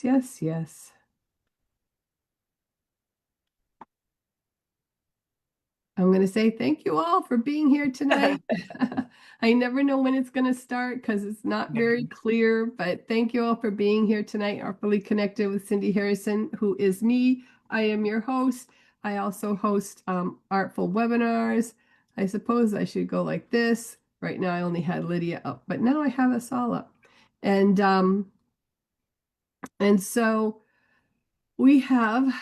yes, yes. I'm going to say thank you all for being here tonight. I never know when it's going to start because it's not very clear, but thank you all for being here tonight. Artfully Connected with Cindy Harrison, who is me. I am your host. I also host artful webinars. I suppose I should go like this. Right now I only had Lydia up, but now I have us all up. And so we have,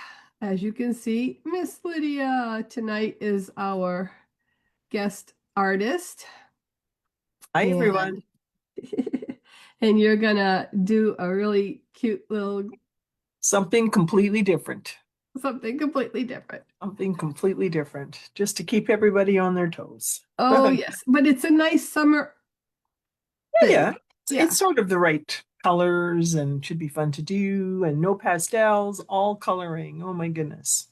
as you can see, Miss Lydia tonight is our guest artist. Hi, And everyone. and you're gonna do a really cute little Something completely different. something completely different. Something completely different, just to keep everybody on their toes. Oh yes, but it's a nice summer Yeah, thing. it's Yeah, sort of the right colors and should be fun to do, and no pastels, all coloring. Oh my goodness.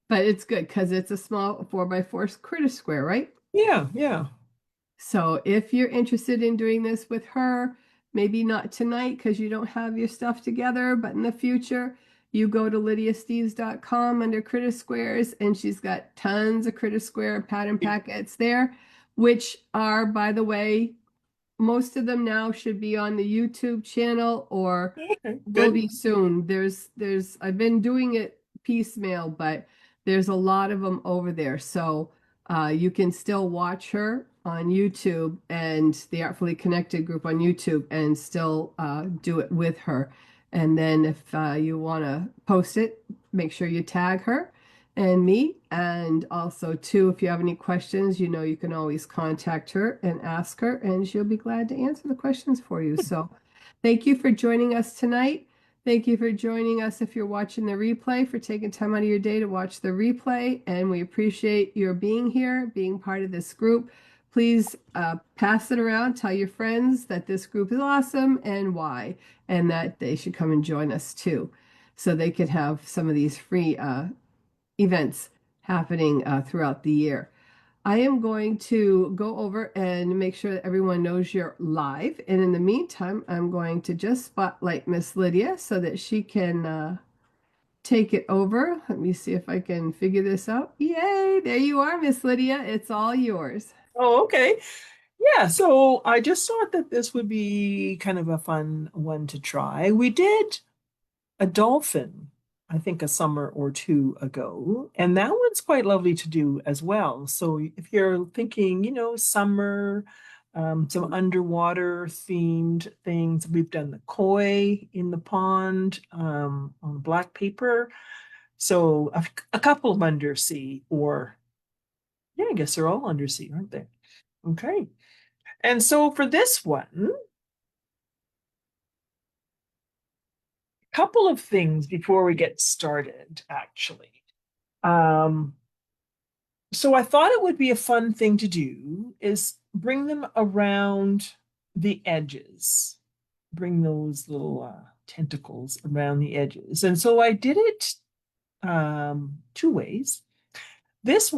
but it's good because it's a small 4x4 critter square, right? Yeah, yeah. So if you're interested in doing this with her, maybe not tonight because you don't have your stuff together, but in the future, you go to lydiasteeves.com under critter squares, and she's got tons of critter square pattern packets there, which are, by the way, most of them now should be on the YouTube channel or Okay, will good. be soon. I've been doing it piecemeal, but there's a lot of them over there. So you can still watch her on YouTube and the Artfully Connected group on YouTube and still do it with her. And then if you want to post it, make sure you tag her and me. And also, too, if you have any questions, you can always contact her and ask her, and she'll be glad to answer the questions for you. So thank you for joining us tonight. Thank you for joining us if you're watching the replay, for taking time out of your day to watch the replay. And we appreciate your being here, being part of this group. Please pass it around, tell your friends that this group is awesome and why, and that they should come and join us too, so they can have some of these free events happening throughout the year. I am going to go over and make sure that everyone knows you're live. And in the meantime, I'm going to just spotlight Miss Lydia so that she can take it over. Let me see if I can figure this out. Yay, there you are, Miss Lydia. It's all yours. Oh, okay. Yeah, so I just thought that this would be kind of a fun one to try. We did a dolphin, I think a summer or two ago, and that one's quite lovely to do as well. So if you're thinking, summer, some underwater themed things, we've done the koi in the pond on black paper. So a couple of undersea, or yeah, I guess they're all undersea, aren't they? Okay. And so for this one, couple of things before we get started, actually. Um, so I thought it would be a fun thing to do is bring them around the edges, bring those little tentacles around the edges. And so I did it two ways. This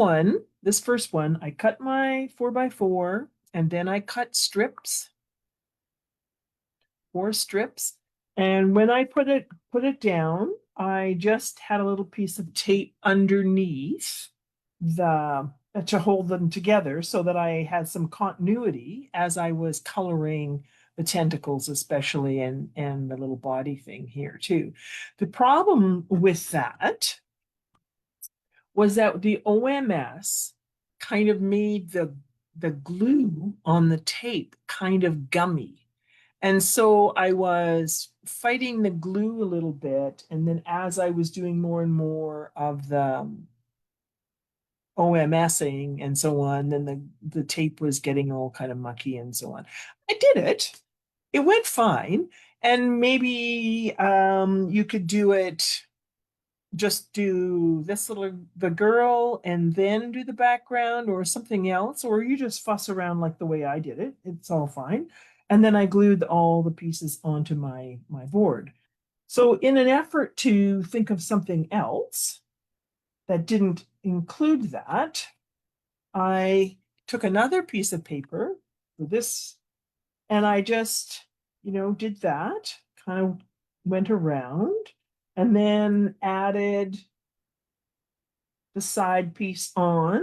first one, I cut my 4x4 and then I cut strips, 4 strips. And when I put it down, I just had a little piece of tape underneath the to hold them together so that I had some continuity as I was coloring the tentacles, especially, and the little body thing here too. The problem with that was that the OMS kind of made the glue on the tape kind of gummy. And so I was fighting the glue a little bit. And then as I was doing more and more of the OMSing and so on, then the tape was getting all kind of mucky and so on. I did it. It went fine. And maybe you could do it, just do this little the girl and then do the background or something else, or you just fuss around like the way I did it. It's all fine. And then I glued all the pieces onto my board. So in an effort to think of something else that didn't include that, I took another piece of paper for this and I just, did that kind of went around and then added the side piece on,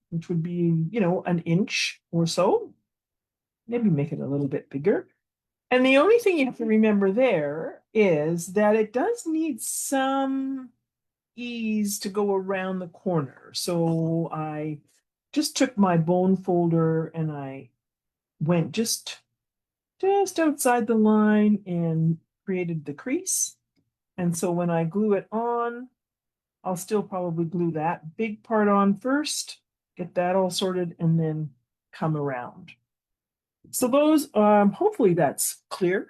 which would be, an inch or so. Maybe make it a little bit bigger. And the only thing you have to remember there is that it does need some ease to go around the corner. So I just took my bone folder and I went just outside the line and created the crease. And so when I glue it on, I'll still probably glue that big part on first, get that all sorted, and then come around. So those, hopefully that's clear.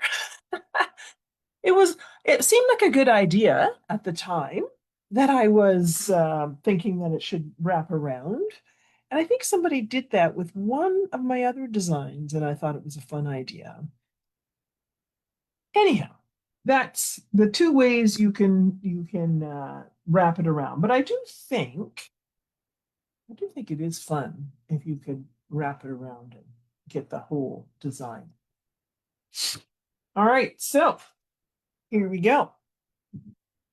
It seemed like a good idea at the time that I was thinking that it should wrap around. And I think somebody did that with one of my other designs, and I thought it was a fun idea. Anyhow, that's the two ways you can wrap it around. But I do think it is fun if you could wrap it around and get the whole design. All right, so here we go.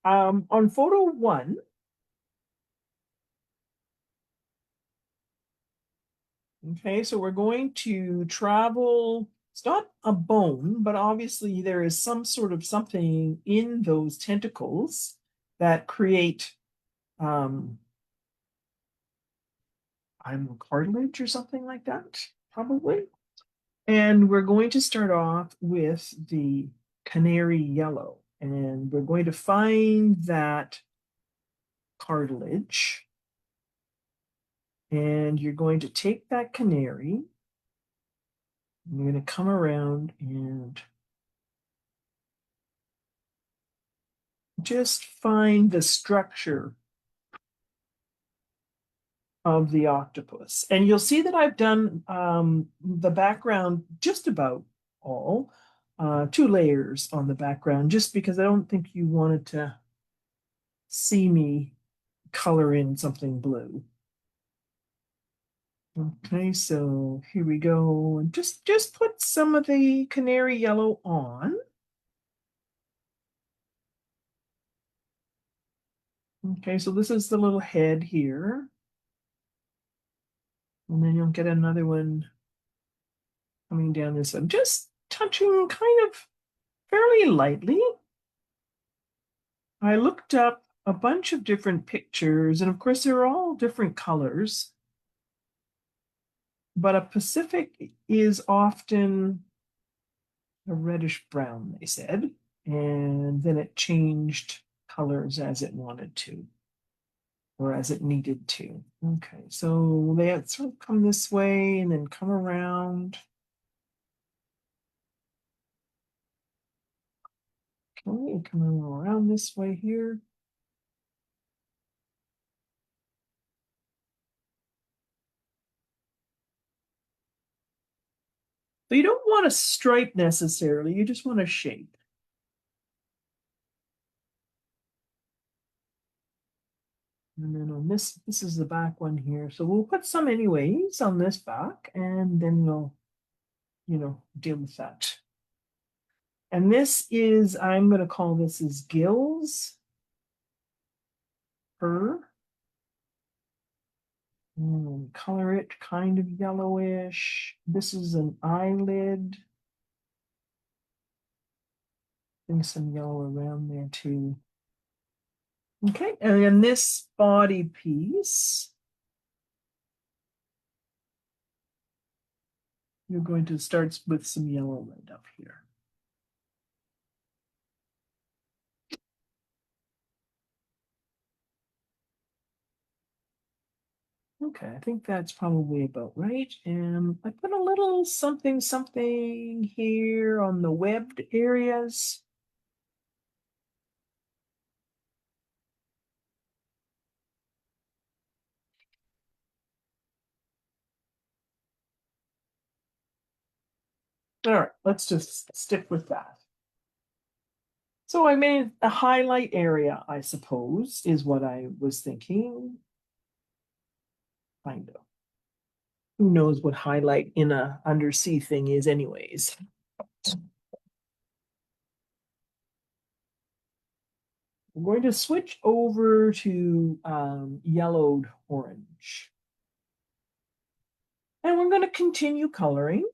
On photo one, okay, so we're going to travel. It's not a bone, but obviously there is some sort of something in those tentacles that create I'm cartilage or something like that, probably. And we're going to start off with the canary yellow. And we're going to find that cartilage. And you're going to take that canary. And you're going to come around and just find the structure of the octopus. And you'll see that I've done the background just about all, 2 layers on the background, just because I don't think you wanted to see me color in something blue. Okay, so here we go. And just put some of the canary yellow on. Okay, so this is the little head here. And then you'll get another one coming down this one, just touching kind of fairly lightly. I looked up a bunch of different pictures, and of course, they're all different colors. But a Pacific is often a reddish brown, they said, and then it changed colors as it wanted to or as it needed to. Okay, so they had sort of come this way and then come around. Okay, coming around this way here. So you don't want a stripe necessarily, you just want a shape. And then on this is the back one here. So we'll put some anyways on this back, and then we'll, deal with that. And this is, I'm going to call this as gills. Her. And color it kind of yellowish. This is an eyelid. There's some yellow around there too. Okay, and then this body piece, you're going to start with some yellow right up here. Okay, I think that's probably about right. And I put a little something here on the webbed areas. All right, let's just stick with that. So I made a highlight area, I suppose, is what I was thinking. Kind of. Who knows what highlight in a undersea thing is anyways. We're going to switch over to yellowed orange. And we're going to continue coloring.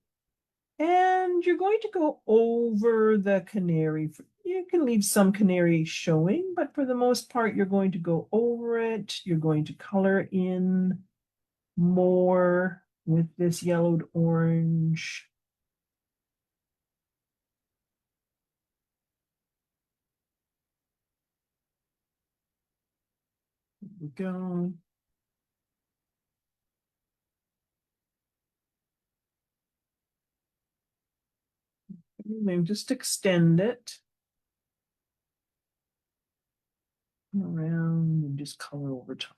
And you're going to go over the canary. You can leave some canary showing, but for the most part, you're going to go over it. You're going to color in more with this yellowed orange. There we go. And then just extend it around and just color over top.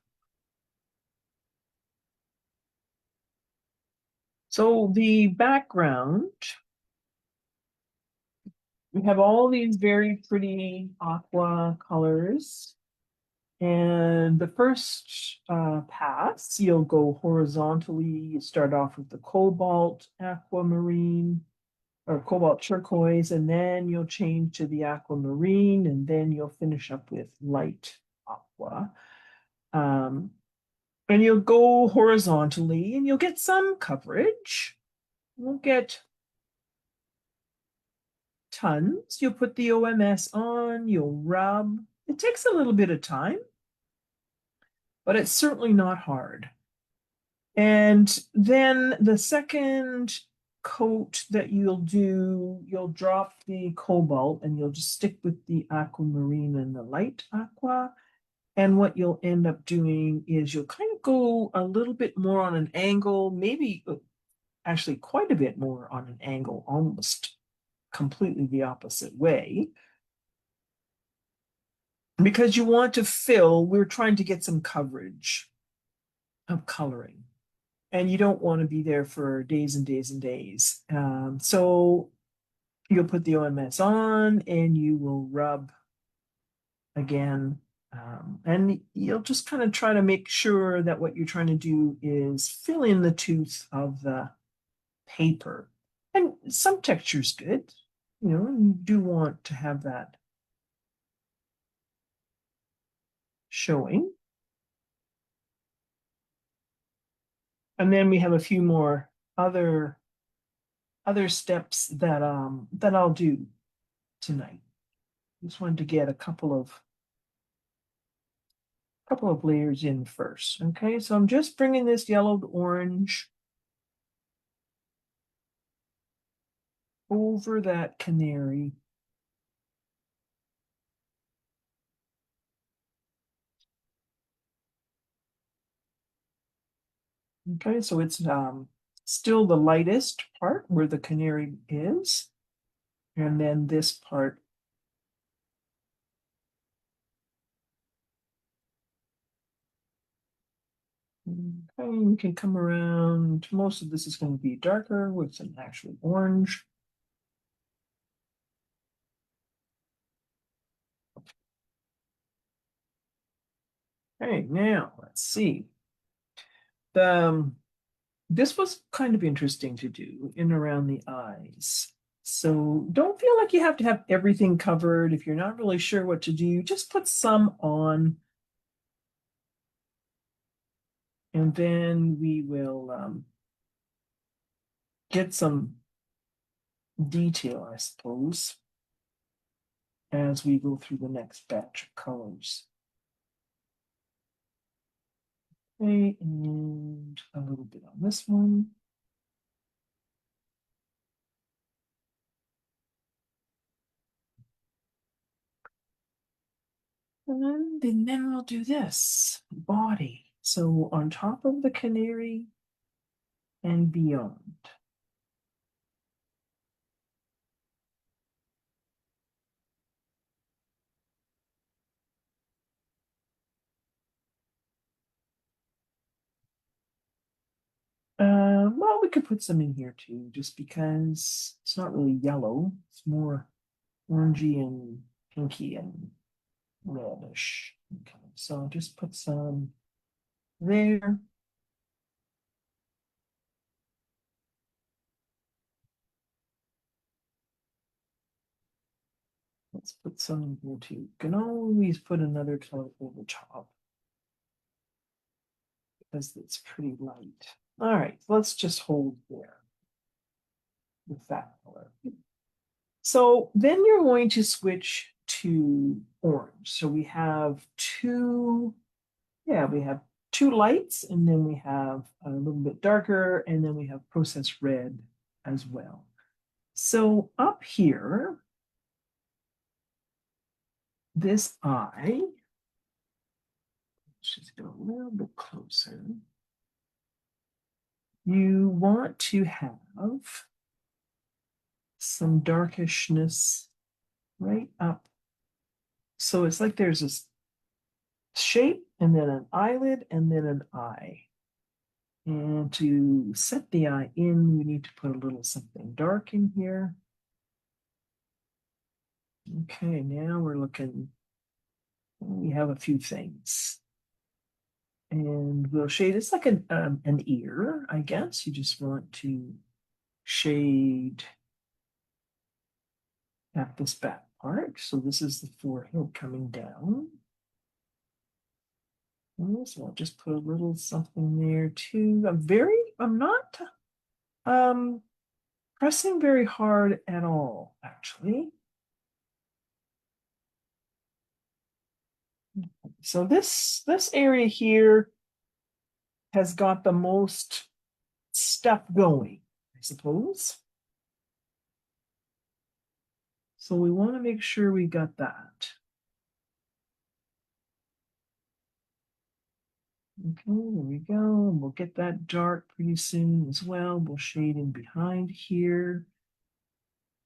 So the background, we have all these very pretty aqua colors. And the first pass, you'll go horizontally. You start off with the cobalt aquamarine or cobalt turquoise, and then you'll change to the aquamarine, and then you'll finish up with light aqua. And you'll go horizontally, and you'll get some coverage. You won't get tons. You'll put the OMS on, you'll rub. It takes a little bit of time, but it's certainly not hard. And then the second coat that you'll do, you'll drop the cobalt and you'll just stick with the aquamarine and the light aqua. And what you'll end up doing is you'll kind of go a little bit more on an angle, maybe actually quite a bit more on an angle, almost completely the opposite way. Because you want to fill, we're trying to get some coverage of coloring. And you don't want to be there for days and days and days. So you'll put the OMS on and you will rub again. And you'll just kind of try to make sure that what you're trying to do is fill in the tooth of the paper. And some texture's good, you know, you do want to have that showing. And then we have a few more other steps that I'll do tonight. Just wanted to get a couple of layers in first. Okay, so I'm just bringing this yellowed orange over that canary. Okay, so it's still the lightest part where the canary is, and then this part. Okay, you can come around. Most of this is going to be darker with some actual orange. Okay, now let's see. This was kind of interesting to do in around the eyes. So don't feel like you have to have everything covered. If you're not really sure what to do, just put some on. And then we will get some detail, I suppose, as we go through the next batch of colors. Okay, and a little bit on this one. And then we'll do this body. So on top of the canary and beyond. Well, we could put some in here too, just because it's not really yellow. It's more orangey and pinky and reddish. Okay, so just put some there. Let's put some in here too. You can always put another color over top because it's pretty light. All right, let's just hold there with that color. So then you're going to switch to orange. So we have two, yeah, we have two lights, and then we have a little bit darker, and then we have processed red as well. So up here, this eye, let's just go a little bit closer. You want to have some darkishness right up. So it's like there's this shape and then an eyelid and then an eye. And to set the eye in, we need to put a little something dark in here. Okay, now we're looking, we have a few things. And we'll shade, it's like an ear, I guess. You just want to shade at this back part. So this is the forehead coming down. So I'll just put a little something there too. I'm not pressing very hard at all, actually. So this area here has got the most stuff going, I suppose. So we want to make sure we got that. Okay, there we go. We'll get that dark pretty soon as well. We'll shade in behind here.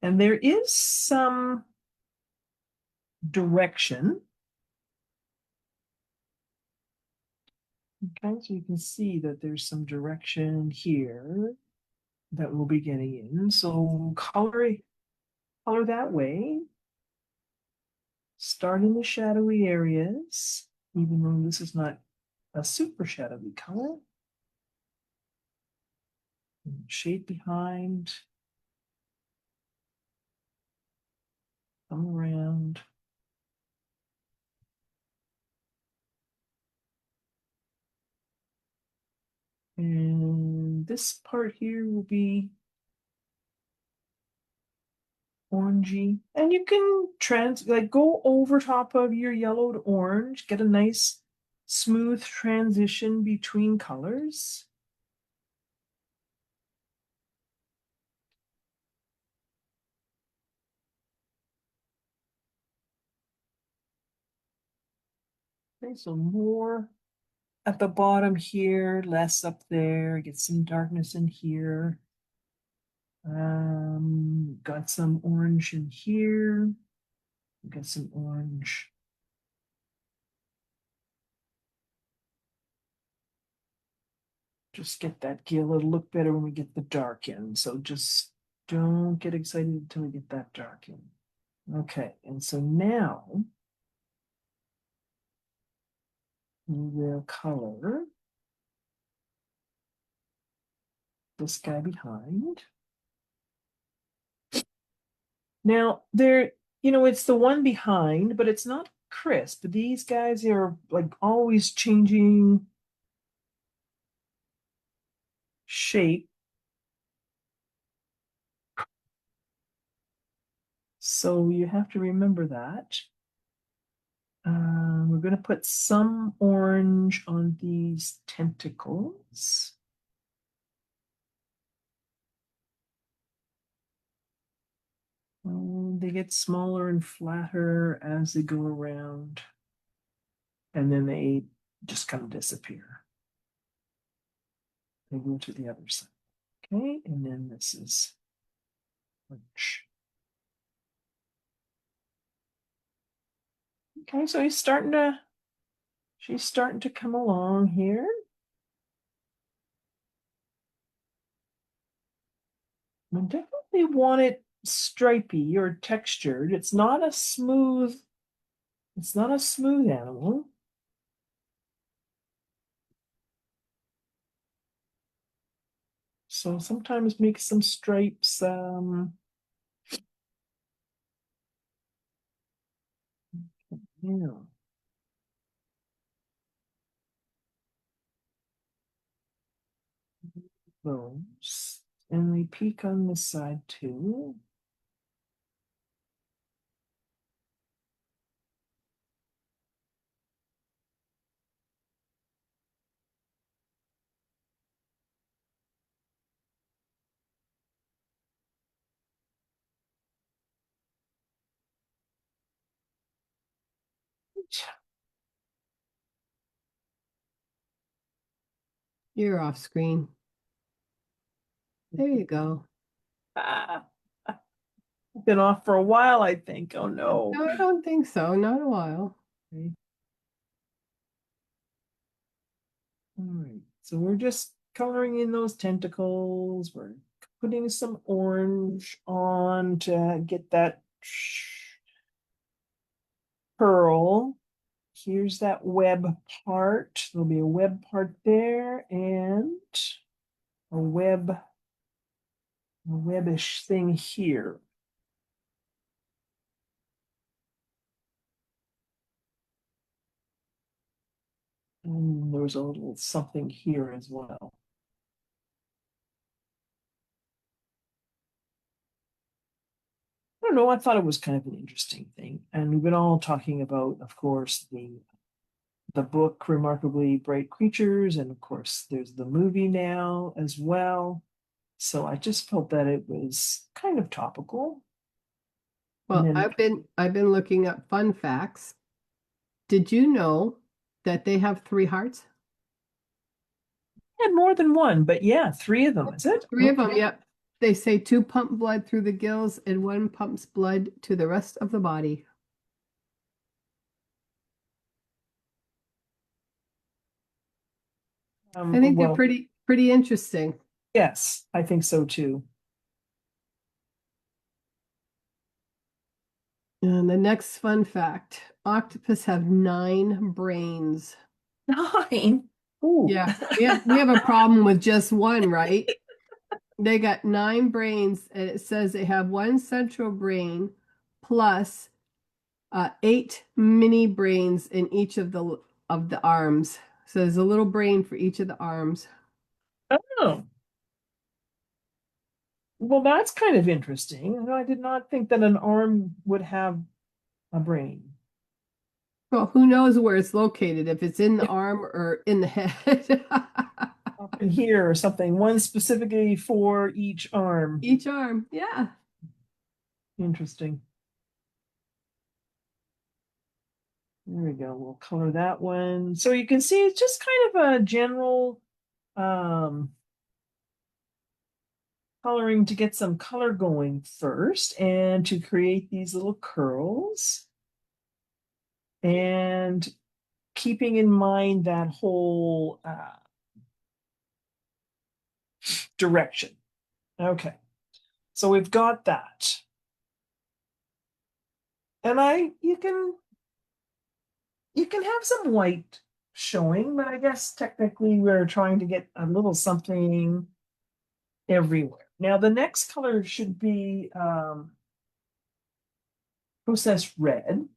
And there is some direction. Okay, so you can see that there's some direction here that we'll be getting in. So color that way. Start in the shadowy areas, even though this is not a super shadowy color. Shade behind. Come around. And this part here will be orangey. And you can go over top of your yellowed orange, get a nice smooth transition between colors. Okay, so more at the bottom here, less up there, get some darkness in here. Got some orange in here. Got some orange. Just get that gill. It'll look better when we get the dark in. So just don't get excited until we get that dark in. Okay, and so now we will color this guy behind. Now it's the one behind, but it's not crisp. These guys are like always changing shape. So you have to remember that. We're going to put some orange on these tentacles. They get smaller and flatter as they go around, and then they just kind of disappear. They go to the other side. Okay, and then this is orange. Okay, so she's starting to come along here. I definitely want it stripy or textured. It's not a smooth animal. So sometimes make some stripes Yeah. Those. And we peek on this side too. You're off screen. There you go. Ah, been off for a while, I think. Oh no. No, I don't think so. Not a while. Okay. All right. So we're just coloring in those tentacles. We're putting some orange on to get that pearl. Here's that web part. There'll be a web part there and a webbish thing here. And there was a little something here as well. I don't know. I thought it was kind of an interesting thing. And we've been all talking about, of course, the book Remarkably Bright Creatures, and of course there's the movie now as well. So I just felt that it was kind of topical. And Well, then I've been looking up fun facts. Did you know that they have three hearts? had more than one, but yeah, three of them, is it? Three of them, yep. They say two pump blood through the gills and one pumps blood to the rest of the body. I think they're Well, pretty interesting. yes, I think so too. And the next fun fact, octopus have 9 brains. 9. Ooh. Yeah, we have a problem with just one, right? They got 9 brains, and it says they have one central brain plus 8 mini brains in each of the arms. So there's a little brain for each of the arms. Oh, well, that's kind of interesting. I did not think that an arm would have a brain. Well, who knows where it's located, if it's in the arm or in the head. Up in here or something, one specifically for each arm. Each arm, yeah. Interesting. There we go. We'll color that one. So you can see it's just kind of a general coloring to get some color going first and to create these little curls. And keeping in mind that whole direction. Okay, so we've got that. And you can have some white showing, but I guess technically we're trying to get a little something everywhere. Now the next color should be processed red,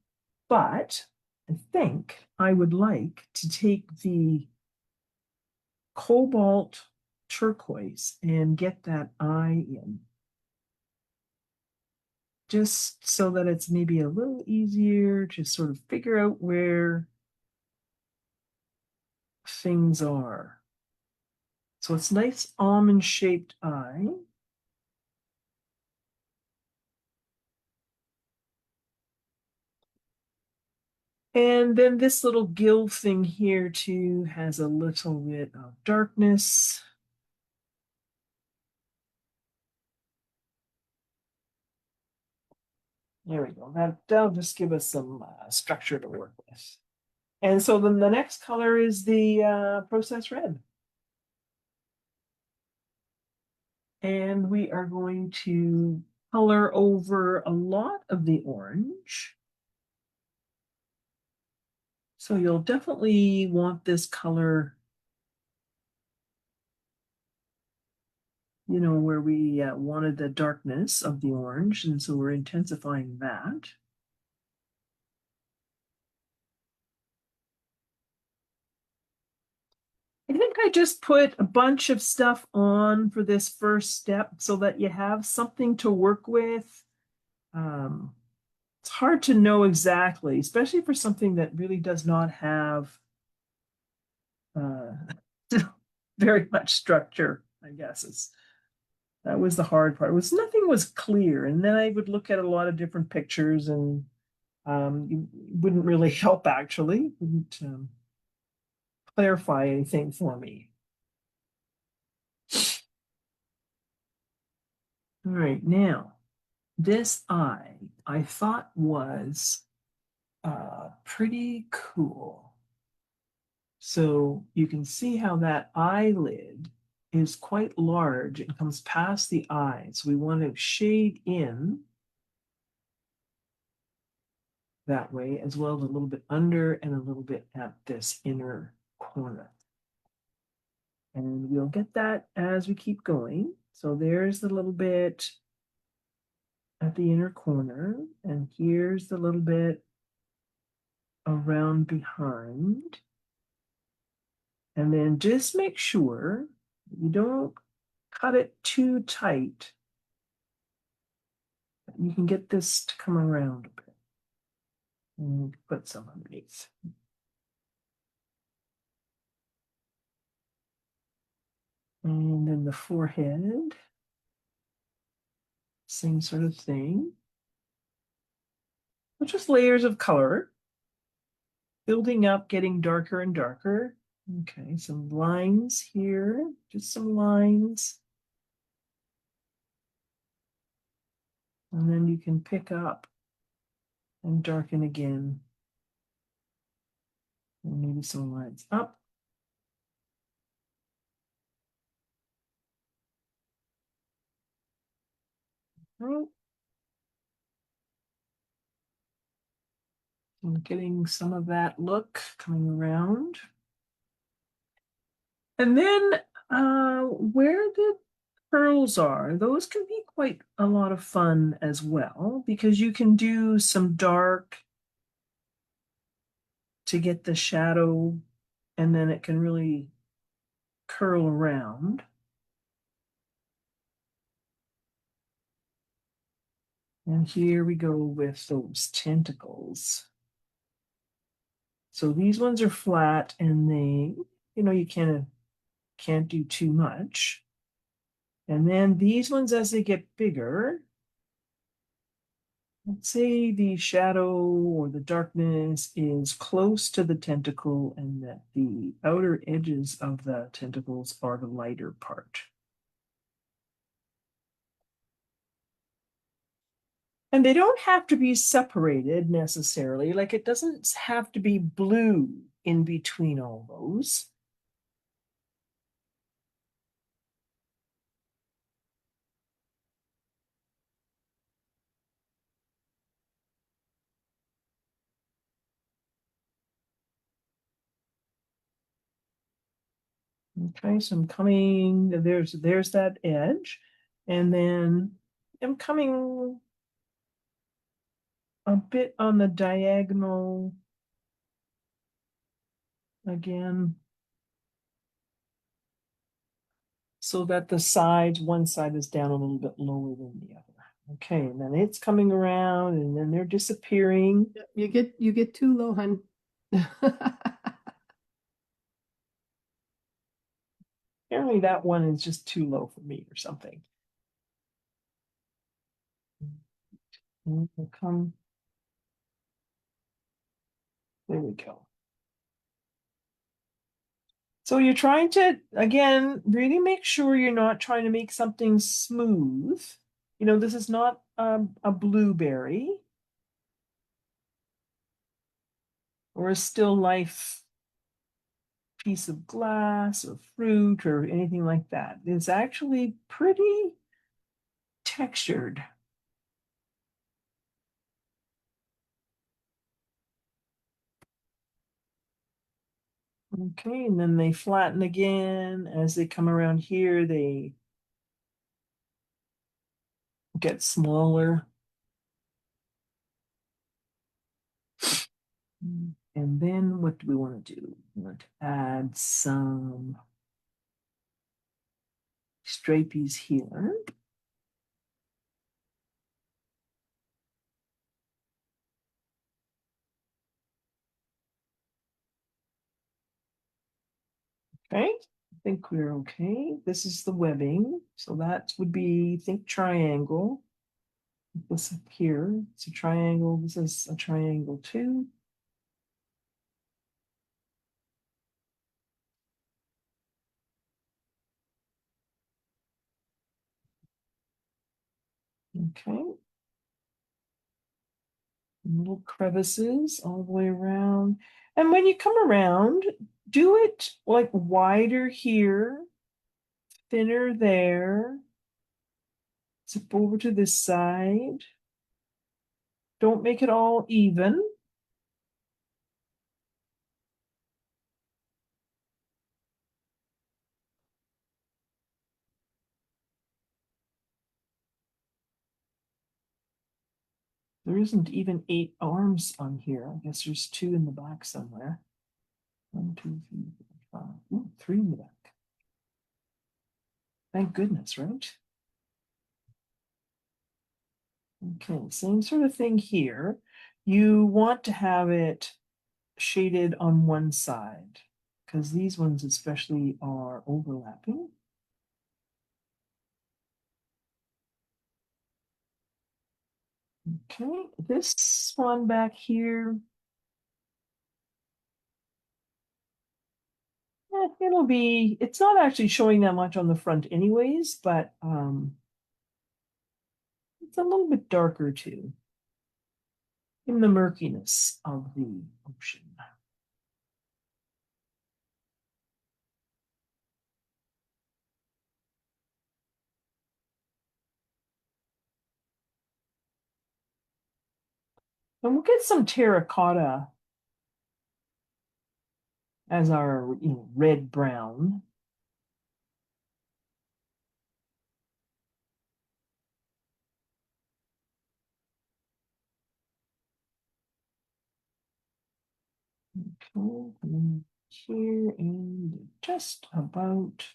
but I think I would like to take the cobalt turquoise and get that eye in. Just so that it's maybe a little easier to sort of figure out where things are. So it's nice almond shaped eye. And then this little gill thing here too has a little bit of darkness. There we go. That'll just give us some structure to work with. And so then the next color is the process red. And we are going to color over a lot of the orange. So you'll definitely want this color, where we wanted the darkness of the orange. And so we're intensifying that. I think I just put a bunch of stuff on for this first step so that you have something to work with. It's hard to know exactly, especially for something that really does not have uh, very much structure, I guess. That was the hard part. It was nothing was clear. And then I would look at a lot of different pictures and you wouldn't really help actually, wouldn't clarify anything for me. All right, now this I thought was pretty cool. So you can see how that eyelid is quite large and comes past the eye. So we want to shade in that way, as well as a little bit under and a little bit at this inner corner. And we'll get that as we keep going. So there's the little bit at the inner corner, and here's the little bit around behind. And then just make sure you don't cut it too tight. You can get this to come around a bit. And put some underneath. And then the forehead, same sort of thing. But just layers of color, building up, getting darker and darker. Okay, some lines here, just some lines. And then you can pick up and darken again. And maybe some lines up. Oh, I'm getting some of that look coming around. And then where the pearls are, those can be quite a lot of fun as well, because you can do some dark to get the shadow, and then it can really curl around. And here we go with those tentacles. So these ones are flat and they, you can't do too much. And then these ones, as they get bigger, let's say the shadow or the darkness is close to the tentacle and that the outer edges of the tentacles are the lighter part. And they don't have to be separated necessarily. Like it doesn't have to be blue in between all those. Okay, so I'm coming, there's that edge. And then I'm coming a bit on the diagonal again, so that the sides, one side is down a little bit lower than the other. Okay, and then it's coming around and then they're disappearing. You get too low, hun. Apparently that one is just too low for me or something. And we'll come, there we go. So you're trying to, again, really make sure you're not trying to make something smooth. This is not a blueberry or a still life piece of glass or fruit or anything like that. It's actually pretty textured. Okay, and then they flatten again. As they come around here, they get smaller. And then what do we want to do? We want to add some stripies here. Okay, I think we're okay. This is the webbing. So that would be, think triangle. This up here, it's a triangle. This is a triangle too. Okay. Little crevices all the way around. And when you come around, do it like wider here, thinner there. Zip over to this side. Don't make it all even. There isn't even 8 arms on here. I guess there's 2 in the back somewhere. 1, 2, 3, 4, 5. Ooh, 3 in the back. Thank goodness, right? Okay, same sort of thing here. You want to have it shaded on one side because these ones especially are overlapping. Okay, this one back here, it's not actually showing that much on the front anyways, but it's a little bit darker too in the murkiness of the ocean. And we'll get some terracotta as our red brown. Okay, and here and just about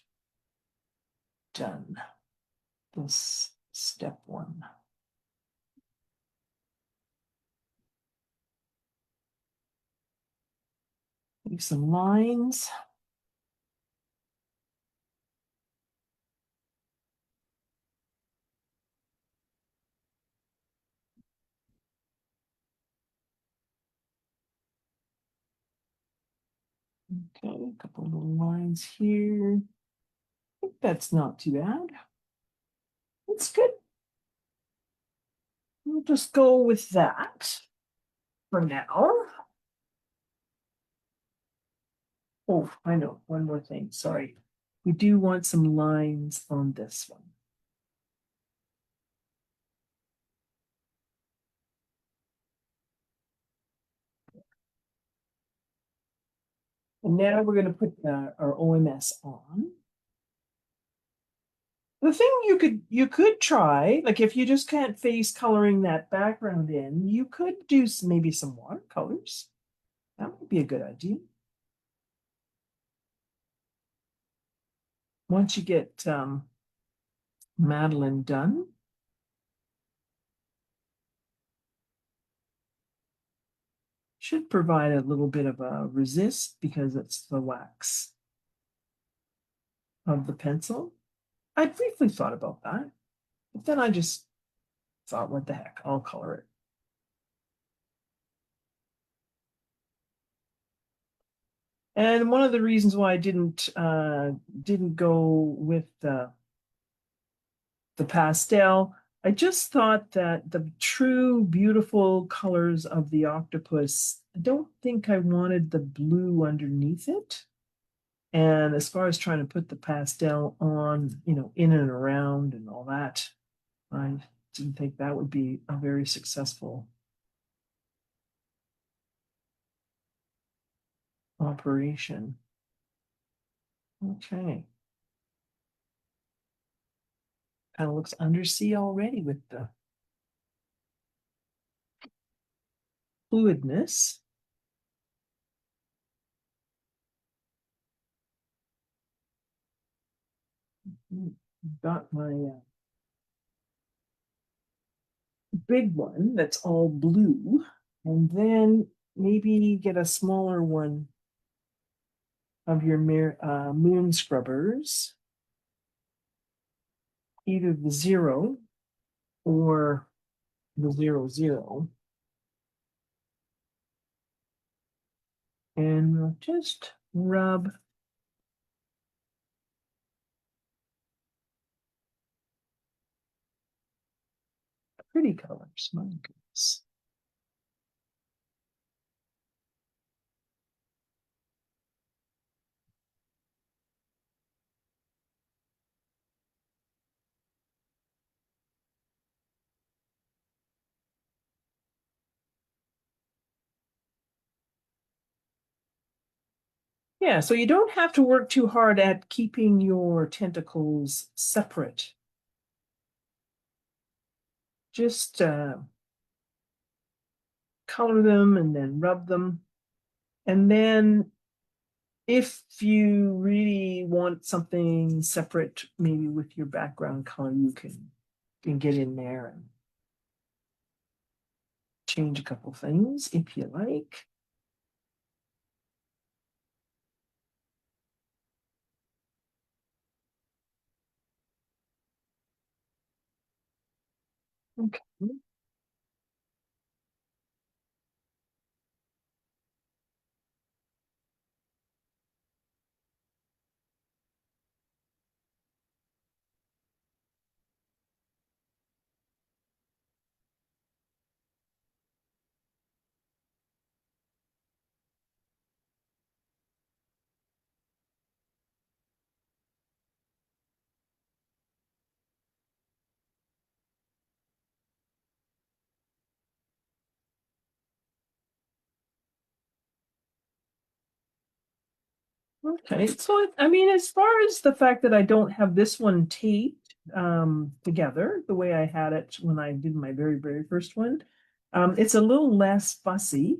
done. This step 1. Leave some lines. Okay, a couple of little lines here. I think that's not too bad. That's good. We'll just go with that for now. Oh, I know, one more thing, sorry. We do want some lines on this one. And now we're going to put our OMS on. The thing you could try, like if you just can't face coloring that background in, you could do maybe some watercolors. That might be a good idea. Once you get Madeline done, should provide a little bit of a resist because it's the wax of the pencil. I briefly thought about that, but then I just thought, what the heck, I'll color it. And one of the reasons why I didn't go with the pastel, I just thought that the true beautiful colors of the octopus, I don't think I wanted the blue underneath it. And as far as trying to put the pastel on, in and around and all that, I didn't think that would be a very successful operation. Okay. Kind of looks undersea already with the fluidness. got my big one that's all blue, and then maybe get a smaller one of your moon scrubbers, either the 0 or the 00, and we'll just rub pretty colors. My goodness. Yeah, so you don't have to work too hard at keeping your tentacles separate. Just color them and then rub them. And then if you really want something separate, maybe with your background color, you can get in there and change a couple things if you like. Okay. Okay, so I mean, as far as the fact that I don't have this one taped together the way I had it when I did my very first one, it's a little less fussy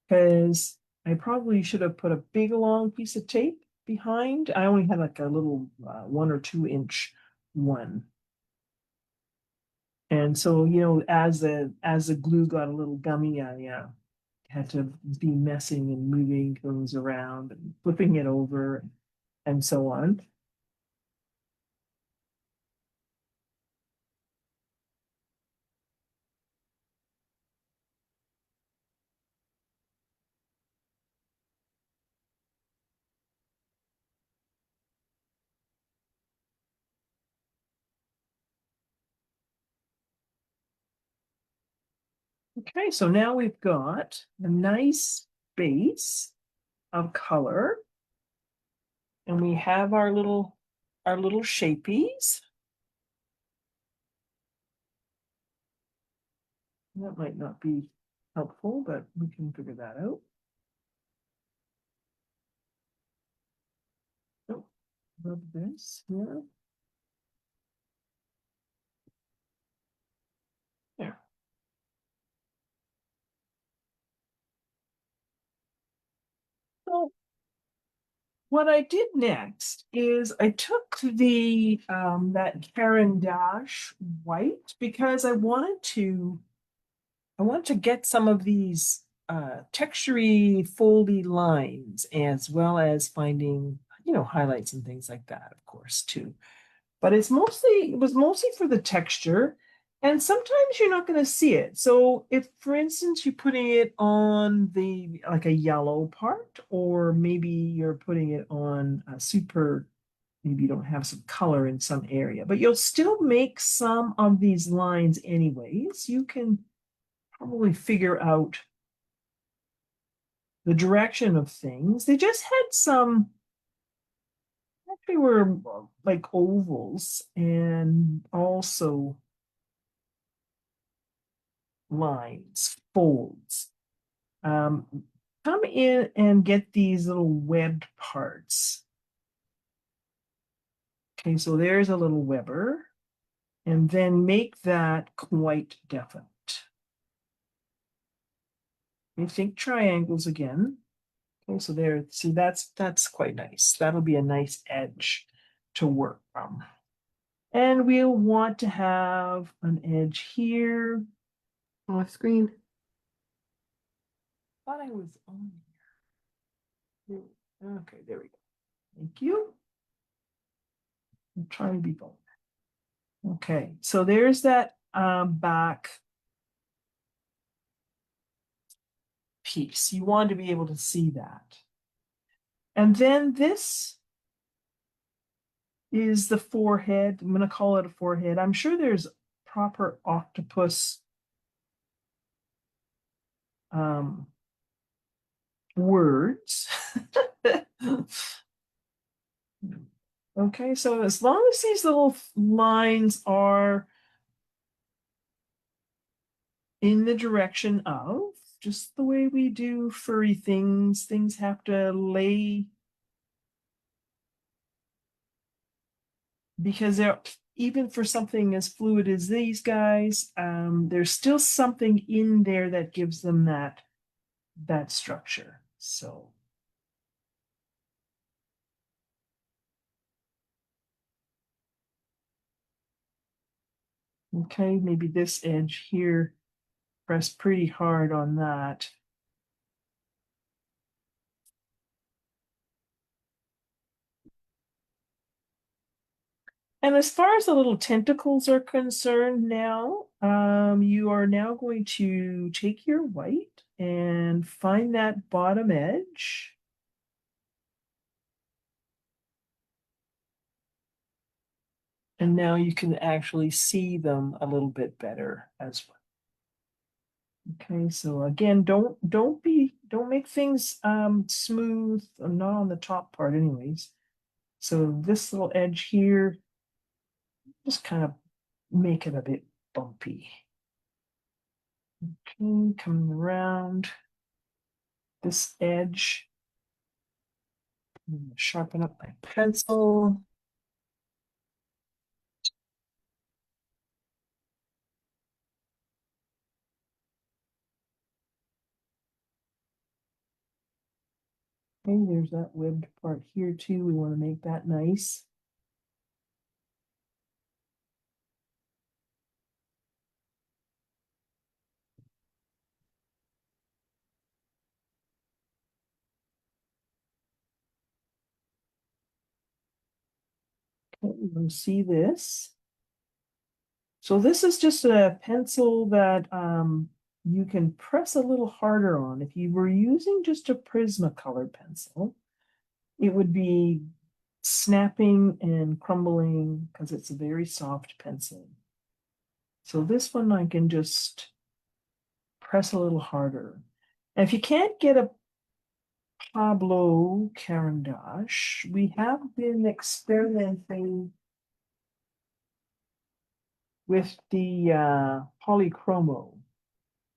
because I probably should have put a big long piece of tape behind. I only had like a little 1 or 2 inch one. And so, you know, as the glue got a little gummy, I had to be messing and moving things around and flipping it over and so on. Okay, so now we've got a nice base of color, and we have our little shapies. That might not be helpful, but we can figure that out. Oh, rub this here. There. So what I did next is I took the that Caran d'Ache white because I want to get some of these textury foldy lines as well as finding, highlights and things like that, of course, too. But it was mostly for the texture. And sometimes you're not going to see it. So if, for instance, you're putting it on like a yellow part, or maybe you're putting it on a maybe you don't have some color in some area, but you'll still make some of these lines anyways. You can probably figure out the direction of things. They just had some, actually were like ovals and also lines, folds. Come in and get these little webbed parts. Okay, so there's a little webber, and then make that quite definite. You think triangles again. Okay, so there, see, that's quite nice. That'll be a nice edge to work from. And we'll want to have an edge here. Off screen. Thought I was on here. Okay, there we go. Thank you. I'm trying to be bold. Okay, so there's that back piece. You want to be able to see that. And then this is the forehead. I'm going to call it a forehead. I'm sure there's proper octopus words. Okay, so as long as these little lines are in the direction of, just the way we do furry things, things have to lay, because they're, even for something as fluid as these guys, there's still something in there that gives them that structure. So okay, maybe this edge here, press pretty hard on that. And as far as the little tentacles are concerned now, you are now going to take your white and find that bottom edge. And now you can actually see them a little bit better as well. Okay, so again, don't make things smooth, not on the top part anyways. So this little edge here, just kind of make it a bit bumpy. Okay, coming around this edge, sharpen up my pencil. Okay, there's that webbed part here too. We want to make that nice. Okay, we're going to see this. So this is just a pencil that you can press a little harder on. If you were using just a Prismacolor pencil, it would be snapping and crumbling because it's a very soft pencil. So this one I can just press a little harder. And if you can't get a Pablo Carandash, we have been experimenting with the polychromo.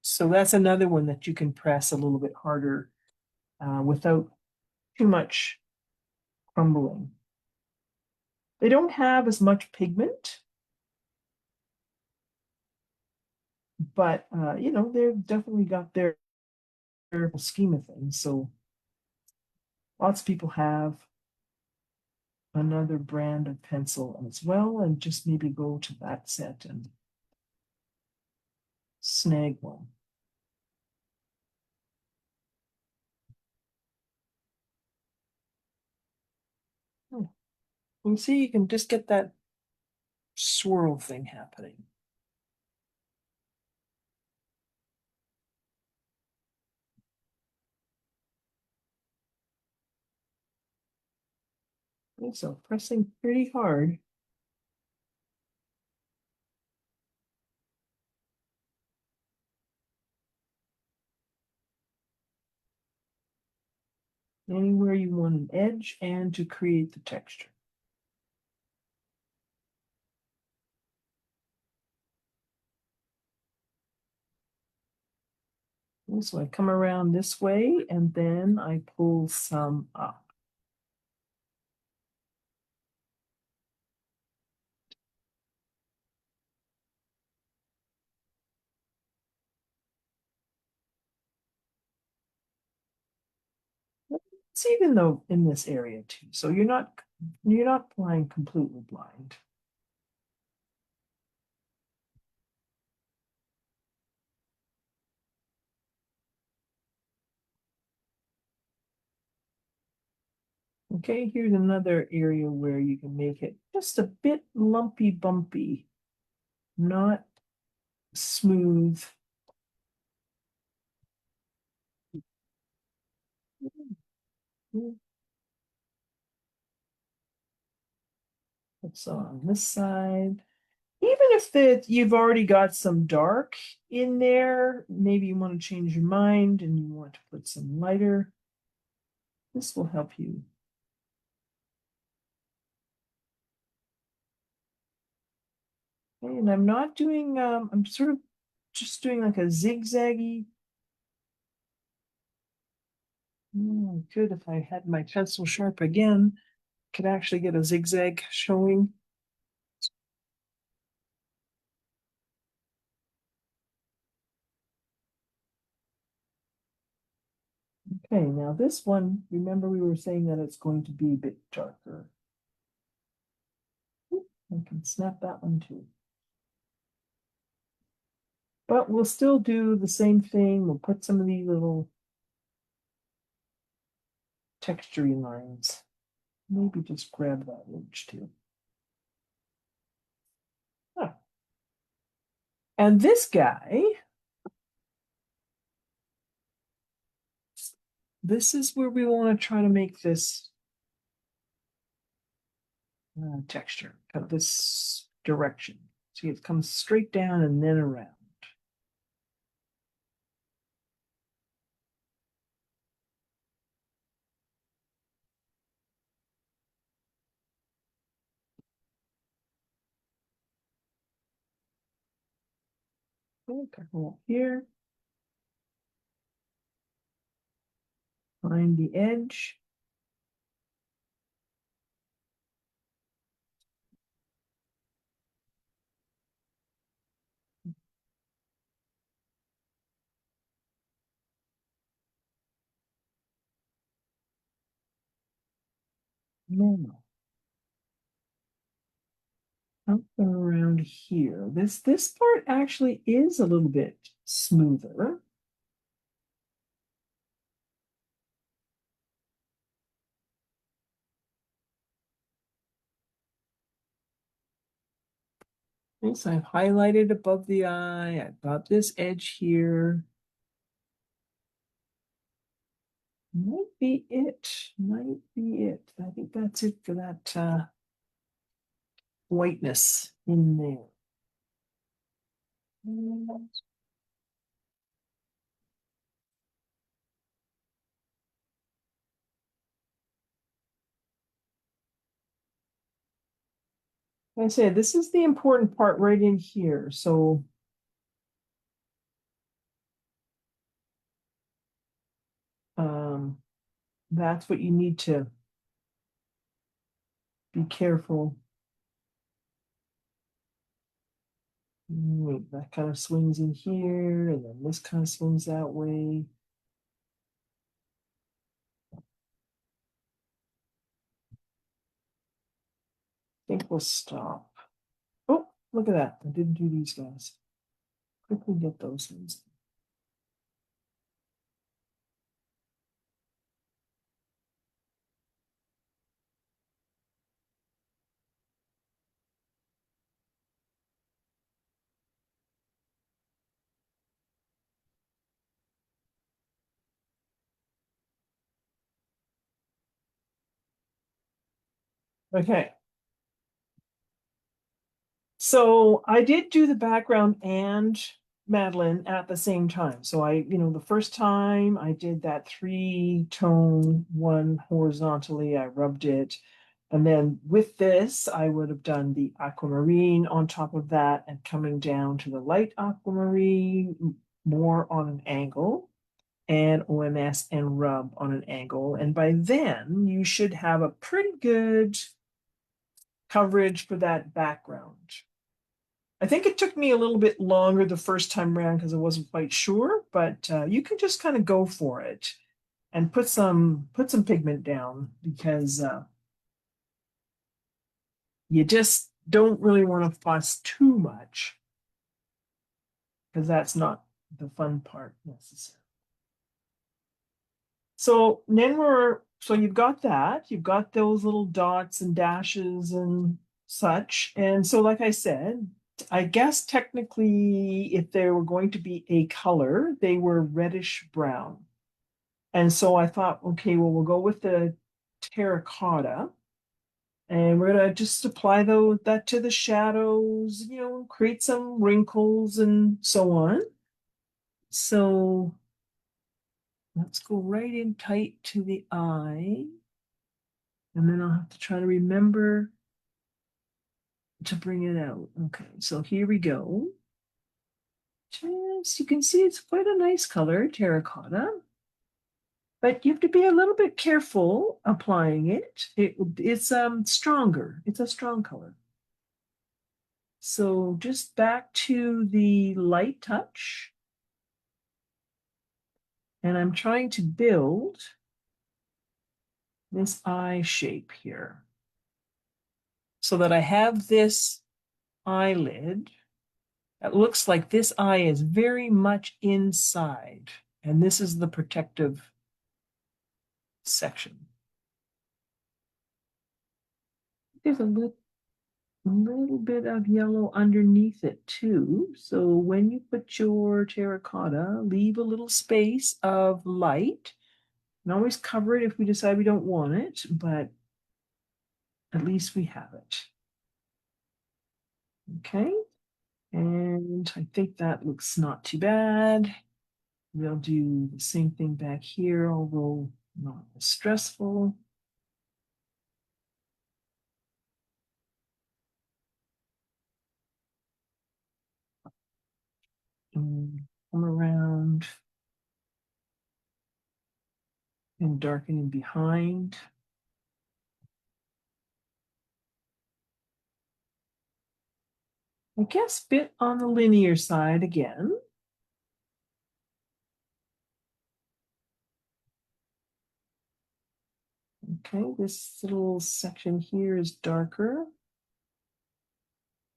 So that's another one that you can press a little bit harder without too much crumbling. They don't have as much pigment, but you know, they've definitely got their scheme of things. So lots of people have another brand of pencil as well, and just maybe go to that set and snag one. You see, you can just get that swirl thing happening. Okay, so pressing pretty hard. Anywhere you want an edge and to create the texture. Okay, so I come around this way and then I pull some up. It's even though in this area too. So you're not You're not flying completely blind. Okay, here's another area where you can make it just a bit lumpy bumpy, not smooth. What's on this side? Even if you've already got some dark in there, maybe you want to change your mind and you want to put some lighter. This will help you. Okay, and I'm not doing, I'm sort of just doing like a zigzaggy. Good if I had my pencil sharp again, could actually get a zigzag showing. Okay, now this one, remember we were saying that it's going to be a bit darker. I can snap that one too. But we'll still do the same thing. We'll put some of these little textury lines. Maybe just grab that edge too. Oh. And this guy, this is where we want to try to make this texture, of this direction. See, it comes straight down and then around. Okay, come up here. Find the edge. Now, up and around here. This part actually is a little bit smoother. So I've highlighted above the eye. I've got this edge here. Might be it. Might be it. I think that's it for that whiteness in there. Like I said, this is the important part right in here. So that's what you need to be careful. That kind of swings in here, and then this kind of swings that way. I think we'll stop. Oh, look at that. I didn't do these guys. Quickly get those ones. Okay. So I did do the background and Madeline at the same time. So the first time I did that 3-tone one horizontally, I rubbed it. And then with this, I would have done the aquamarine on top of that and coming down to the light aquamarine more on an angle and OMS and rub on an angle. And by then you should have a pretty good coverage for that background. I think it took me a little bit longer the first time around because I wasn't quite sure, but you can just kind of go for it and put some pigment down because you just don't really want to fuss too much because that's not the fun part necessarily. So then so you've got that, you've got those little dots and dashes and such. And so, like I said, I guess technically, if they were going to be a color, they were reddish brown. And so I thought, okay, well, we'll go with the terracotta. And we're gonna just apply that to the shadows, create some wrinkles and so on. So let's go right in tight to the eye. And then I'll have to try to remember to bring it out. Okay, so here we go. Just, you can see it's quite a nice color, terracotta. But you have to be a little bit careful applying it. It's stronger. It's a strong color. So just back to the light touch. And I'm trying to build this eye shape here so that I have this eyelid. It looks like this eye is very much inside, and this is the protective section. There's a little bit of yellow underneath it too. So when you put your terracotta, leave a little space of light. And always cover it if we decide we don't want it, but at least we have it. Okay. And I think that looks not too bad. We'll do the same thing back here, although not as stressful. And come around and darkening behind. I guess bit on the linear side again. Okay, this little section here is darker.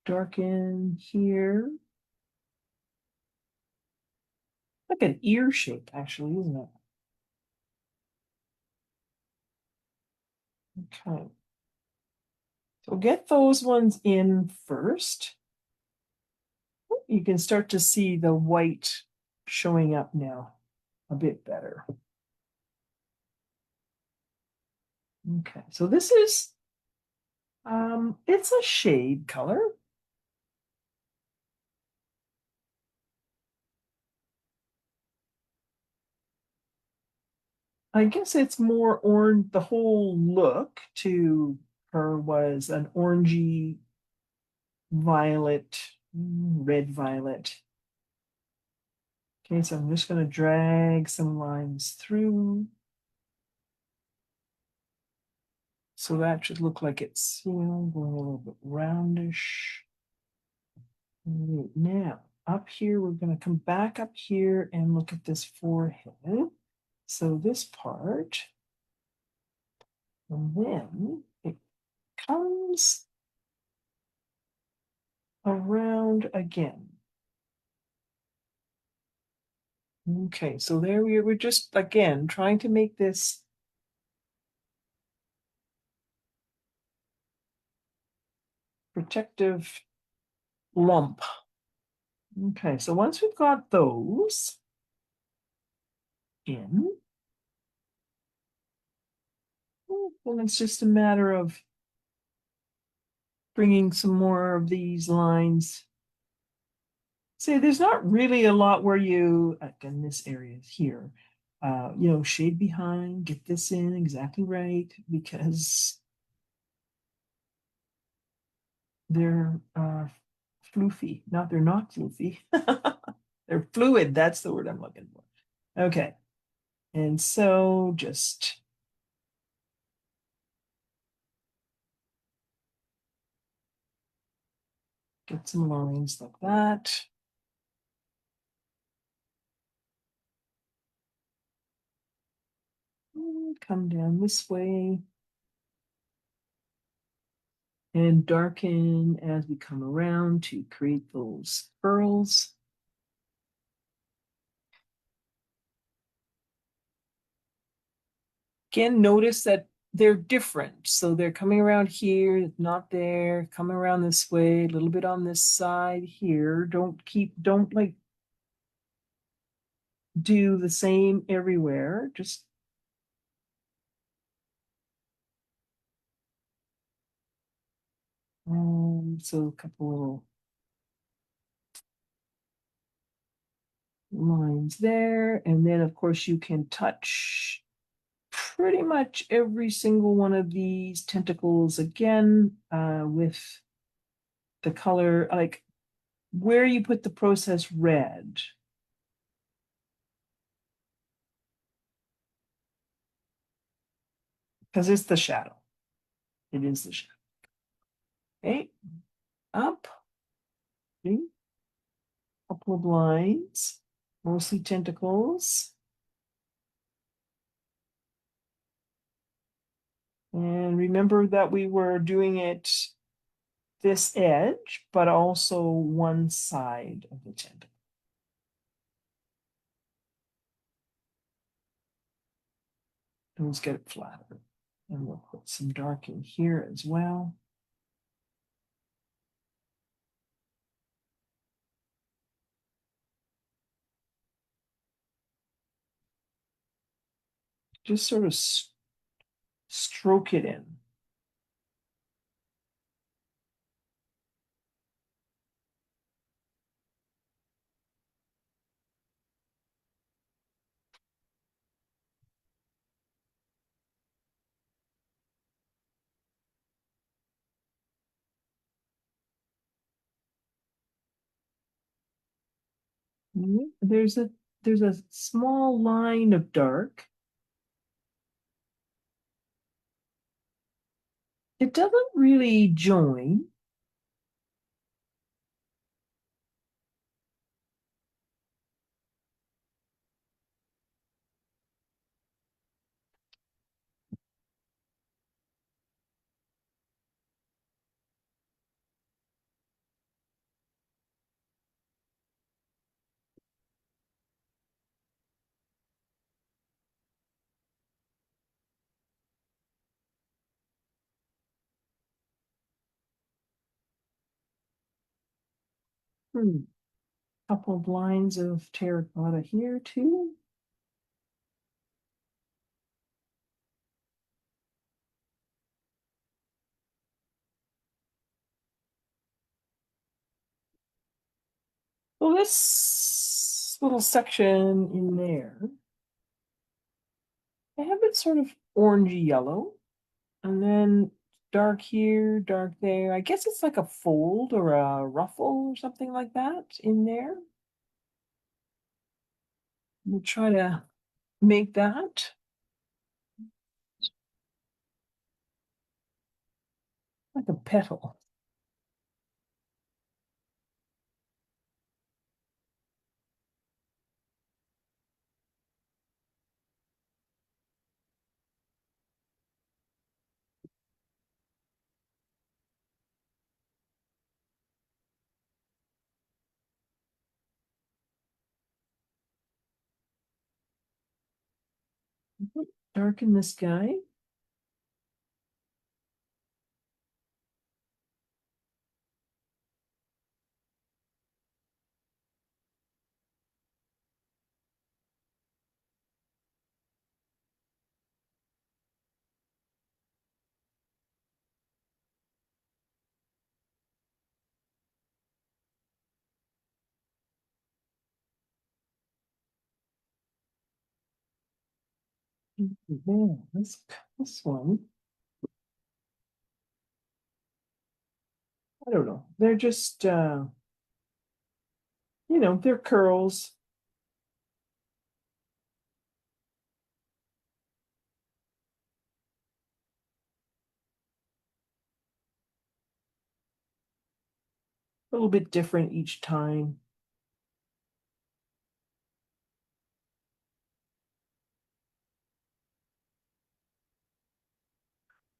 Darken here. Like an ear shape, actually, isn't it? Okay. So get those ones in first. You can start to see the white showing up now a bit better. Okay, so this is, it's a shade color. I guess it's more orange. The whole look to her was an orangey violet, red violet. Okay, so I'm just going to drag some lines through. So that should look like it's, going a little bit roundish. Right, now, up here, we're going to come back up here and look at this forehead. So this part, and then it comes around again. Okay, so there we're just, again, trying to make this protective lump. Okay, so once we've got those in, then it's just a matter of bringing some more of these lines. See, there's not really a lot where you, in this area here, shade behind, get this in exactly right, because they're floofy. They're not floofy. They're fluid. That's the word I'm looking for. Okay. And so just get some lines like that. Come down this way. and darken as we come around to create those curls. Again, notice that they're different. So they're coming around here, not there, coming around this way, a little bit on this side here. Don't like do the same everywhere. Just so a couple little lines there. And then of course you can touch pretty much every single one of these tentacles again with the color, like where you put the process red. Because it's the shadow. It is the shadow. Okay, up. Okay. Couple of lines, mostly tentacles. And remember that we were doing it this edge, but also one side of the tentacle. And let's get it flatter. And we'll put some dark in here as well. Just sort of stroke it in. There's a small line of dark. It doesn't really join. Couple of lines of terracotta here too. Well, this little section in there, I have it sort of orangey yellow, and then dark here, dark there. I guess it's like a fold or a ruffle or something like that in there. We'll try to make that. Like a petal. Darken this guy. Yeah, this one. I don't know. They're just they're curls. A little bit different each time.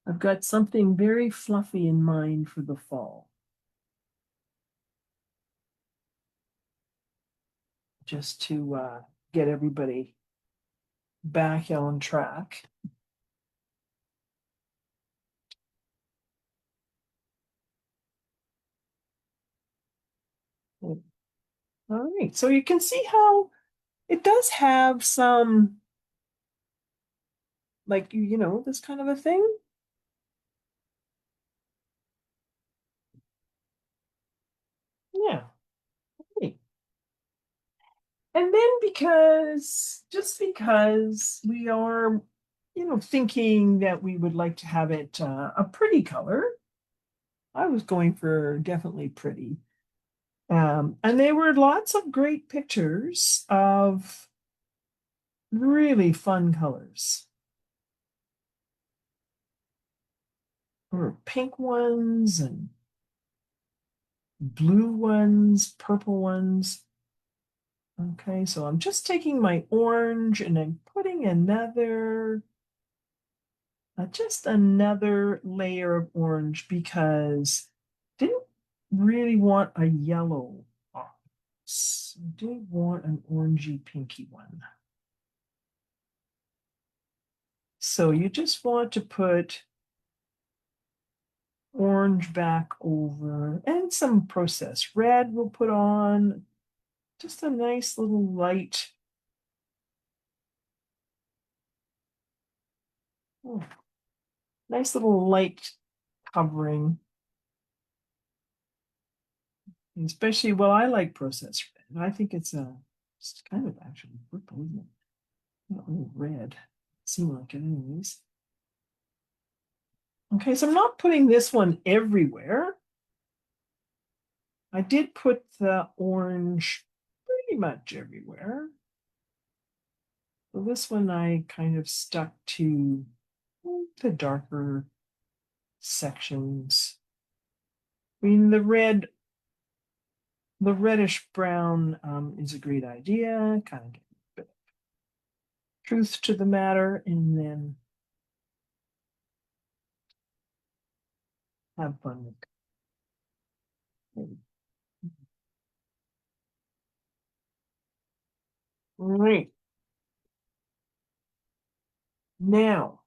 I've got something very fluffy in mind for the fall. Just to get everybody back on track. All right, so you can see how it does have some, like, you know, this kind of a thing. Yeah. Great. And then just because we are, you know, thinking that we would like to have it a pretty color, I was going for definitely pretty. And there were lots of great pictures of really fun colors. There were pink ones and blue ones, purple ones. Okay, so I'm just taking my orange and I'm putting just another layer of orange because I didn't really want a yellow ox. I did want an orangey pinky one. So you just want to put orange back over and some processed red we'll put on. Just a nice little light. Oh, nice little light covering. And especially, well, I like processed red. I think it's kind of actually purple, isn't it? Not really red. Seem like it anyways. Okay, so I'm not putting this one everywhere. I did put the orange pretty much everywhere. So this one I kind of stuck to the darker sections. I mean, the reddish brown is a great idea, kind of get a bit of truth to the matter, and then have fun with it. Right. Now,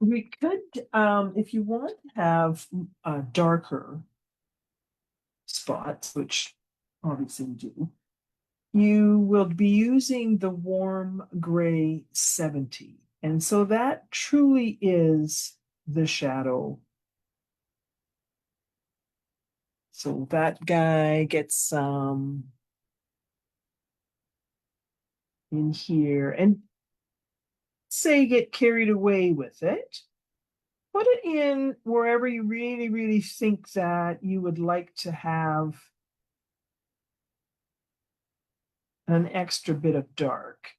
we could, if you want to have darker spots, which obviously we do, you will be using the warm gray 70. And so that truly is the shadow. So that guy gets some in here and say get carried away with it. Put it in wherever you really, really think that you would like to have an extra bit of dark.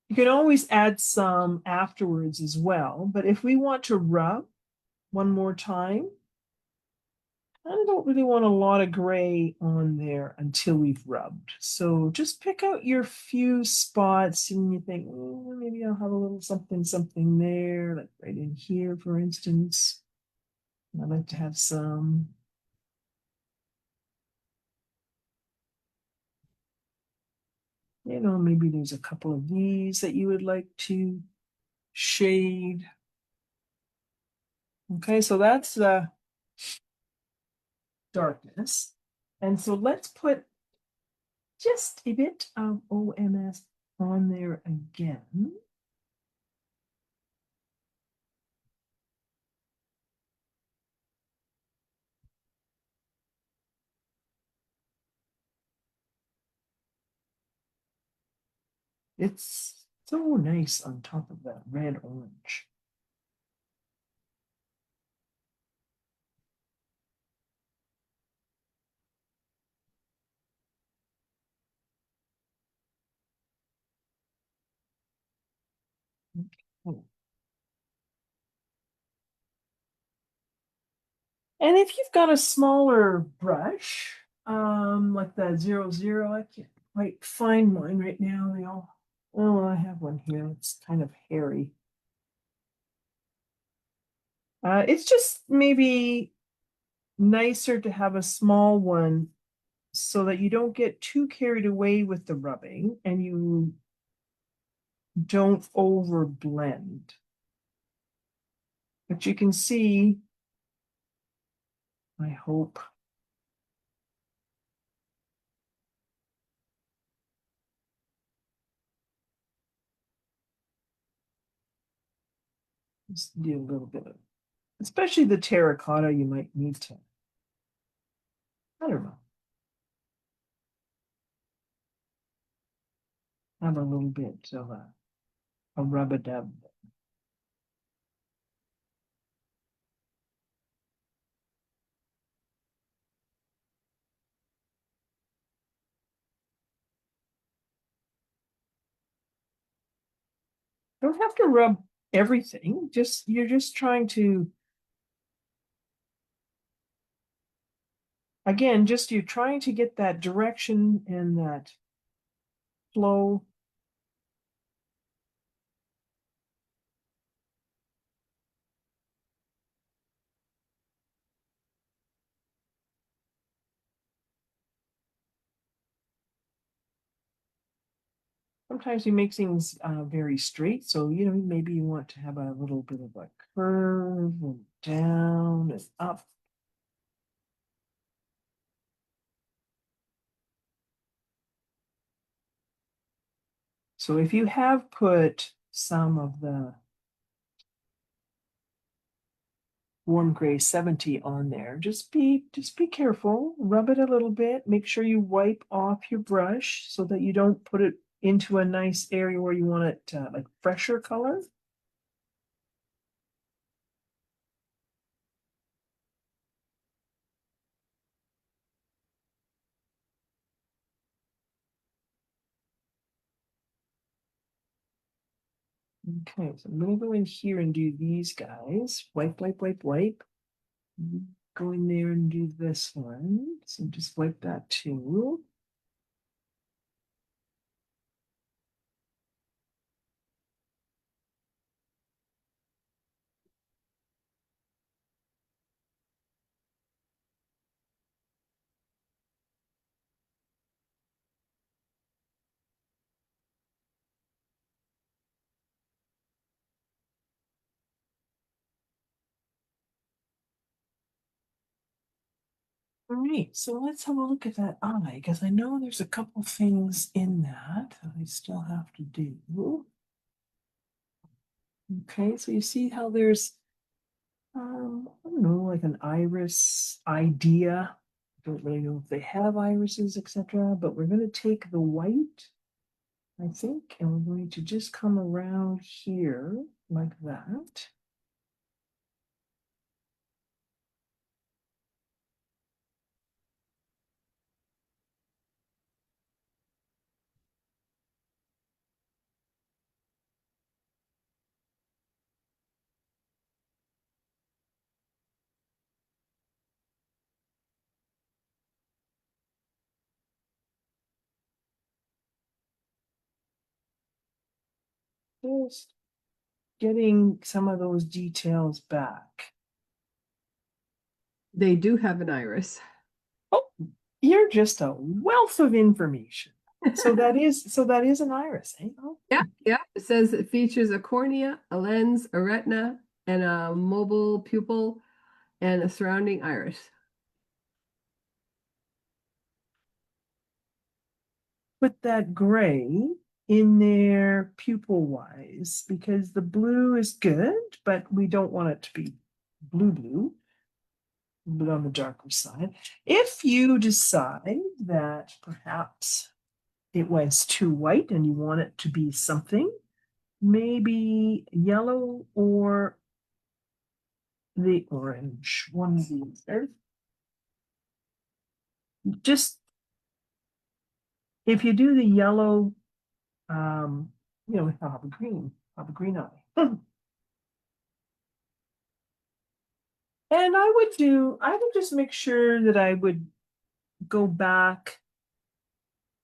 You can always add some afterwards as well, but if we want to rub one more time, I don't really want a lot of gray on there until we've rubbed. So just pick out your few spots and you think, oh, maybe I'll have a little something there, like right in here, for instance. I'd like to have some. You know, maybe there's a couple of these that you would like to shade. Okay, so that's the darkness. And so let's put just a bit of OMS on there again. It's so nice on top of that red orange. Okay. And if you've got a smaller brush, like the 00, I can't quite find mine right now. Oh, I have one here. It's kind of hairy. It's just maybe nicer to have a small one so that you don't get too carried away with the rubbing and you don't over blend. But you can see, I hope. Just do a little bit of, especially the terracotta, you might need to, I don't know, have a little bit of a rub-a-dub. Don't have to rub everything, just you're just trying to, again, just you're trying to get that direction and that flow. Sometimes you make things very straight, so you know maybe you want to have a little bit of a curve and down and up. So if you have put some of the warm gray 70 on there, just be careful, rub it a little bit, make sure you wipe off your brush so that you don't put it into a nice area where you want it like fresher color. Okay, so I'm gonna go in here and do these guys. Wipe, wipe, wipe, wipe. Go in there and do this one. So just wipe that too. All right, so let's have a look at that eye, because I know there's a couple things in that I still have to do. Okay, so you see how there's, I don't know, like an iris idea. I don't really know if they have irises, etc. But we're going to take the white, I think, and we're going to just come around here like that. Just getting some of those details back. They do have an iris. Oh, you're just a wealth of information. So that is an iris, eh? Oh. Yeah, yeah. It says it features a cornea, a lens, a retina, and a mobile pupil, and a surrounding iris. Put that gray in there pupil wise because the blue is good, but we don't want it to be blue, but on the darker side. If you decide that perhaps it was too white and you want it to be something, maybe yellow or the orange, one of these. Just if you do the yellow, you know, have a green eye. And I would just make sure that I would go back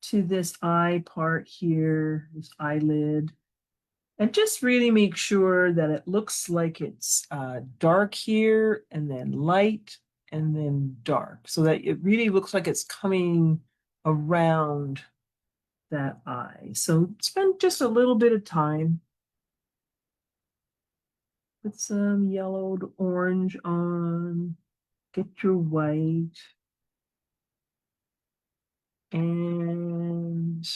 to this eye part here, this eyelid, And just really make sure that it looks like it's dark here and then light and then dark, so that it really looks like it's coming around that eye. So spend just a little bit of time. Put some yellowed orange on, get your white, and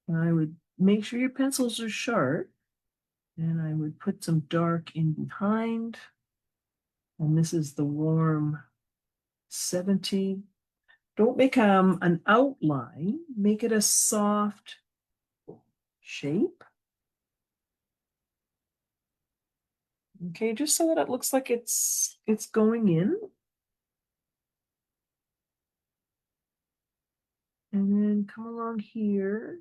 I would make sure your pencils are sharp, and I would put some dark in behind. And this is the warm 70. Don't make an outline, make it a soft shape. Okay, just so that it looks like it's going in. And then come along here.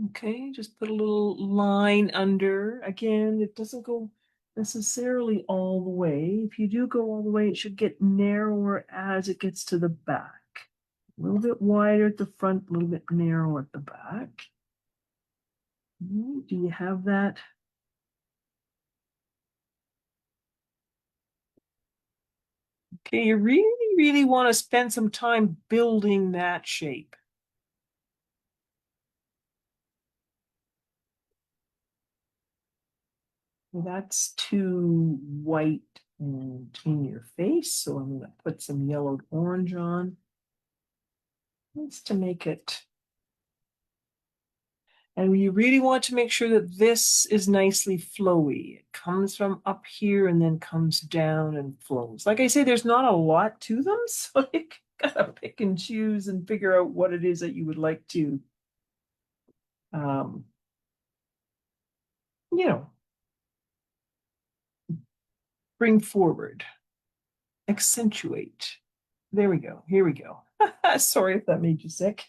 Okay, just put a little line under. Again, it doesn't go necessarily all the way. If you do go all the way, it should get narrower as it gets to the back. A little bit wider at the front, a little bit narrower at the back. Do you have that? Okay, you really, really want to spend some time building that shape. That's too white and in your face, so I'm going to put some yellowed orange on. Just to make it. And you really want to make sure that this is nicely flowy. It comes from up here and then comes down and flows. Like I say, there's not a lot to them, so you gotta pick and choose and figure out what it is that you would like to, you know, bring forward, accentuate. There we go. Here we go. Sorry if that made you sick.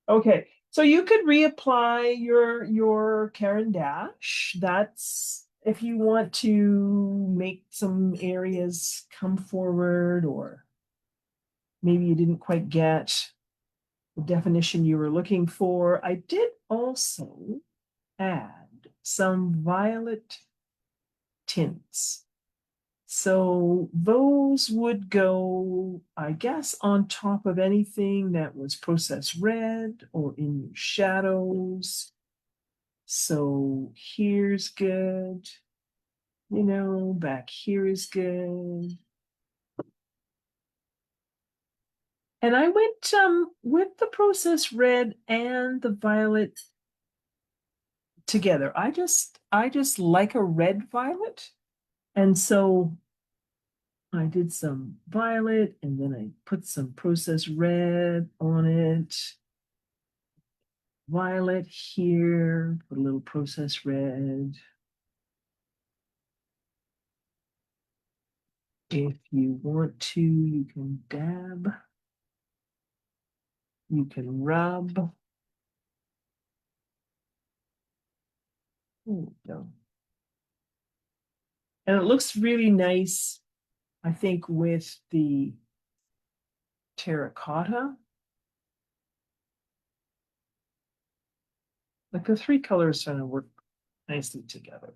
Okay, so you could reapply your Caran d'Ache. That's if you want to make some areas come forward, or maybe you didn't quite get the definition you were looking for. I did also add some violet tints. So those would go, I guess, on top of anything that was processed red or in your shadows. So here's good, back here is good. And I went with the processed red and the violet together. I just like a red violet. And so I did some violet and then I put some processed red on it. Violet here, put a little processed red. If you want to, you can dab. You can rub. There we go. And it looks really nice, I think, with the terracotta. Like the three colors kind of work nicely together.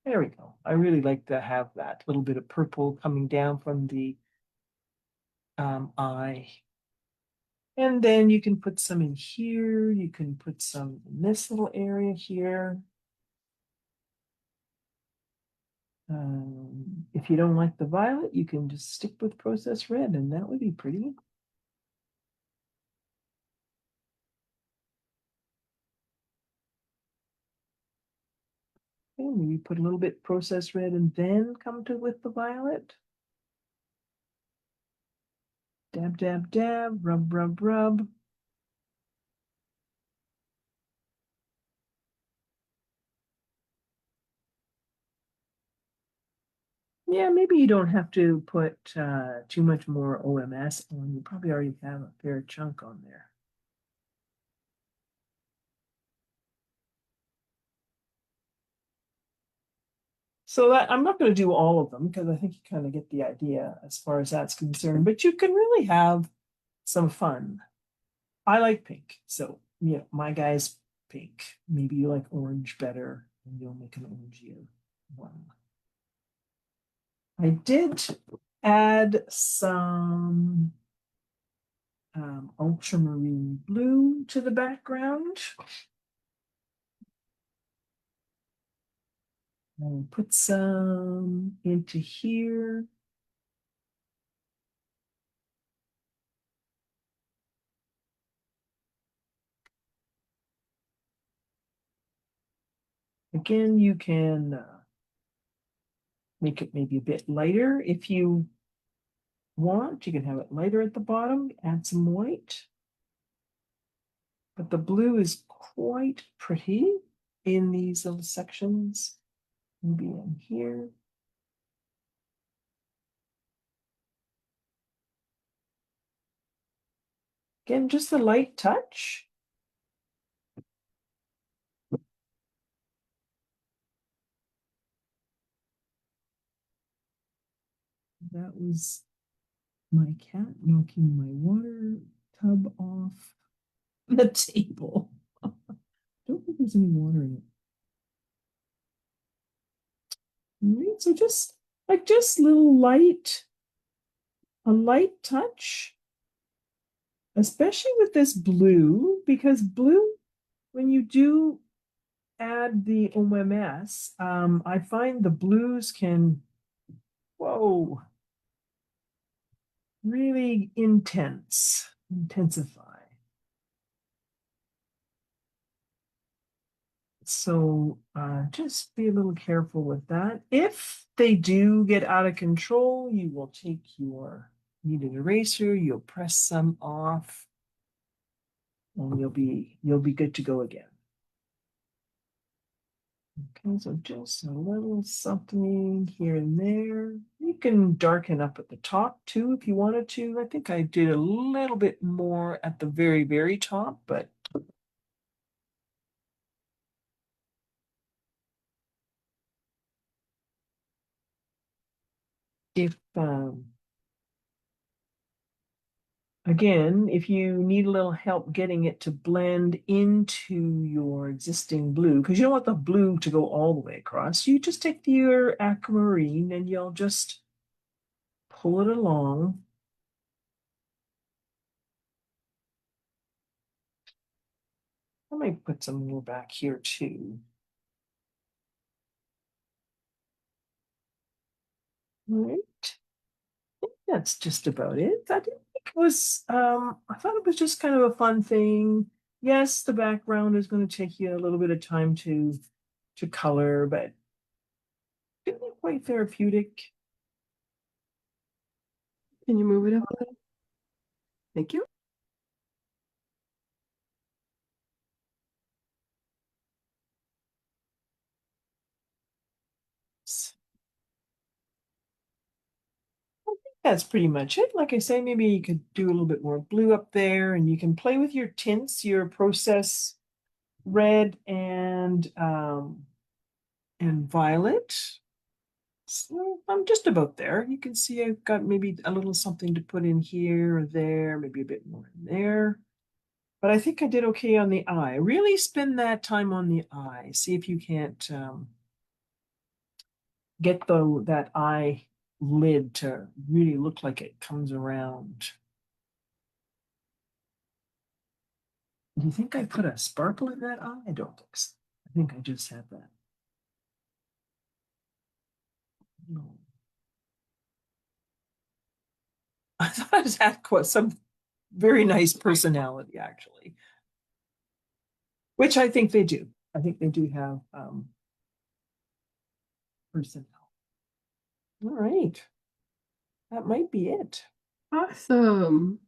There we go. I really like to have that little bit of purple coming down from the eye. And then you can put some in here. You can put some in this little area here. If you don't like the violet, you can just stick with processed red and that would be pretty. Okay, maybe put a little bit processed red and then come to with the violet. Dab, dab, dab, rub, rub, rub. Yeah, maybe you don't have to put too much more OMS on. You probably already have a fair chunk on there. So that I'm not going to do all of them because I think you kind of get the idea as far as that's concerned, but you can really have some fun. I like pink. So yeah, my guy's pink. Maybe you like orange better and you'll make an orangier one. I did add some ultramarine blue to the background. I'll put some into here. Again, you can make it maybe a bit lighter if you want. You can have it lighter at the bottom, add some white. But the blue is quite pretty in these little sections. Maybe in here. Again, just a light touch. That was my cat knocking my water tub off the table. I don't think there's any water in it. All right, so just little a light touch, especially with this blue, because blue, when you do add the OMS, I find the blues can, whoa, really intensify. So just be a little careful with that. If they do get out of control, you will take your kneaded eraser, you'll press some off, and you'll be good to go again. Okay, so just a little something here and there. You can darken up at the top too if you wanted to. I think I did a little bit more at the very, very top, but if again, if you need a little help getting it to blend into your existing blue, because you don't want the blue to go all the way across, you just take your aquamarine and you'll just pull it along. I might put some more back here too. All right. That's just about it. I didn't think it was, I thought it was just kind of a fun thing. Yes, the background is going to take you a little bit of time to color, but really quite therapeutic. Can you move it up a little? Thank you. That's pretty much it. Like I say, maybe you could do a little bit more blue up there, and you can play with your tints, your process red and violet. So I'm just about there. You can see I've got maybe a little something to put in here or there, maybe a bit more in there. But I think I did okay on the eye. Really spend that time on the eye. See if you can't get that eye lid to really look like it comes around. Do you think I put a sparkle in that eye? I don't think so. I think I just had that. No. I thought it had quite some very nice personality, actually, which I think they do. I think they do have personality. All right. That might be it. Awesome.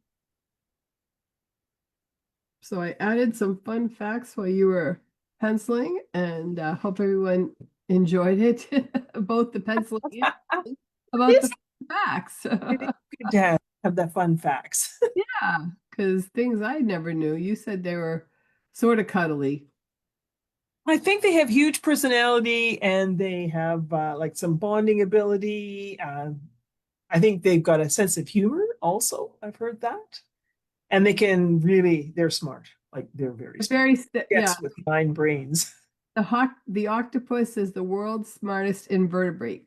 So I added some fun facts while you were penciling, and hope everyone enjoyed it, both the penciling and about the It's facts. good to have the fun facts. Yeah, because things I never knew. You said they were sort of cuddly. I think they have huge personality and they have like some bonding ability. I think they've got a sense of humor also. I've heard that. And they can really, they're smart. Like they're very smart. Yeah. Yes, with 9 brains. The octopus is the world's smartest invertebrate.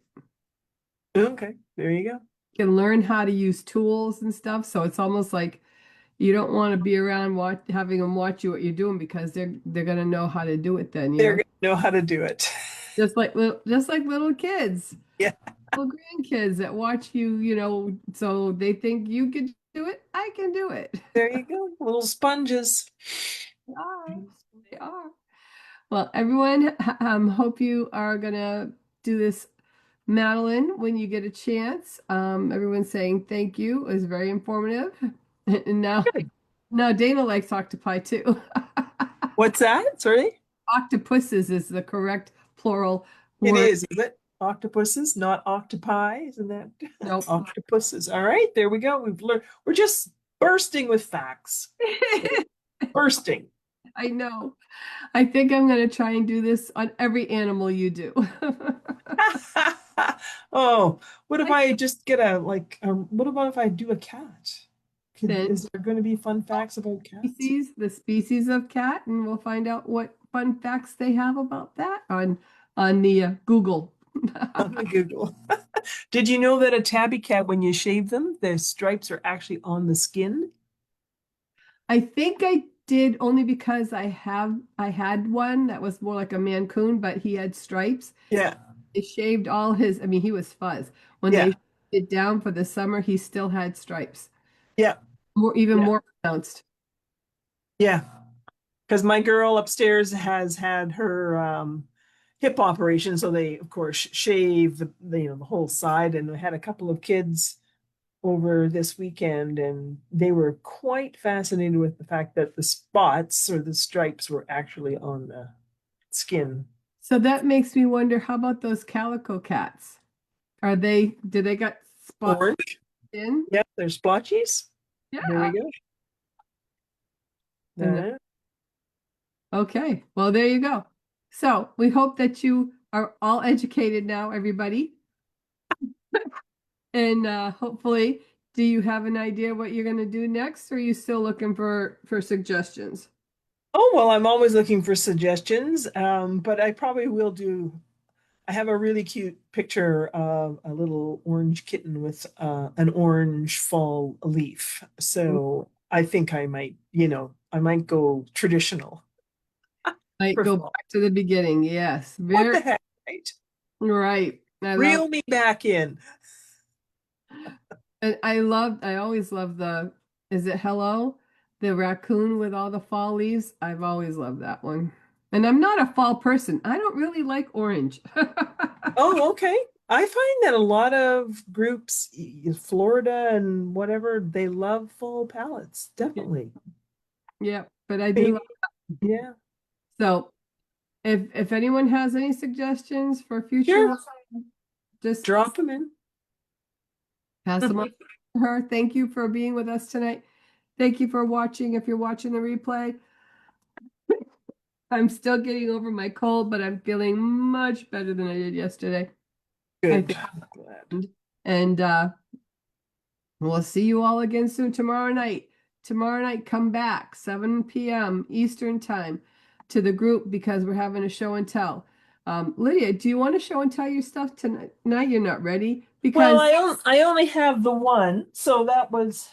Okay, there you go. Can learn how to use tools and stuff. So it's almost like you don't want to be around having them watch you what you're doing because they're gonna know how to do it then, you They're know? gonna know how to do it. Just like little kids, Yeah, little grandkids that watch you, so they think you can do it, I can do it. there you go. Little sponges. They are. They are. Well, everyone, hope you are gonna do this, Madeline, when you get a chance. Everyone's saying thank you. It was very informative. And Good. now Dana likes octopi too. What's that? Sorry? Octopuses is the correct plural It word. is it? Octopuses, not octopi, isn't that? Nope. Octopuses. All right, there we go. We've learned. We're just bursting with facts. Bursting. I know. I think I'm going to try and do this on every animal you do. Oh, what if I just get what about if I do a cat? Then Is there going to be fun facts about cats the species of cat, and we'll find out what fun facts they have about that on the Google. on the Google? Did you know that a tabby cat, when you shave them, the stripes are actually on the skin? I think I did only because I had one that was more like a Mancoon, but he had stripes. Yeah, They shaved all his, I mean, he was fuzz. When they yeah, shaved it down for the summer, he still had stripes. yeah, Even yeah, more pronounced. yeah. Because my girl upstairs has had her hip operation, so they, of course, shave the whole side. And I had a couple of kids over this weekend, and they were quite fascinated with the fact that the spots or the stripes were actually on the skin. So that makes me wonder, how about those calico cats? Do they got spots Orange, in? yep, they're splotchies. There Yeah. we go. And Uh, okay, well, there you go. So we hope that you are all educated now, everybody. And hopefully, do you have an idea what you're going to do next, or are you still looking for suggestions? oh, well, I'm always looking for suggestions, but I probably will do. I have a really cute picture of a little orange kitten with an orange fall leaf. So I think I might go traditional Might for go fall. back to the beginning. Yes, What very the heck, right? right. Reel me back in. I always love is it Hello? The raccoon with all the fall leaves. I've always loved that one. And I'm not a fall person. I don't really like orange. Oh, okay. I find that a lot of groups, Florida and whatever, they love fall palettes. Definitely. Yeah, but I do Maybe, love. yeah. So if anyone has any suggestions for future Sure. ones, just Drop them in. pass them on to her. Thank you for being with us tonight. Thank you for watching. If you're watching the replay, I'm still getting over my cold, but I'm feeling much better than I did yesterday. I Good. think. Glad. And we'll see you all again soon tomorrow night. Tomorrow night, come back, 7 p.m. Eastern time to the group because we're having a show and tell. Lydia, do you want to show and tell your stuff tonight? Now you're not ready Well, because I only have the one, so that was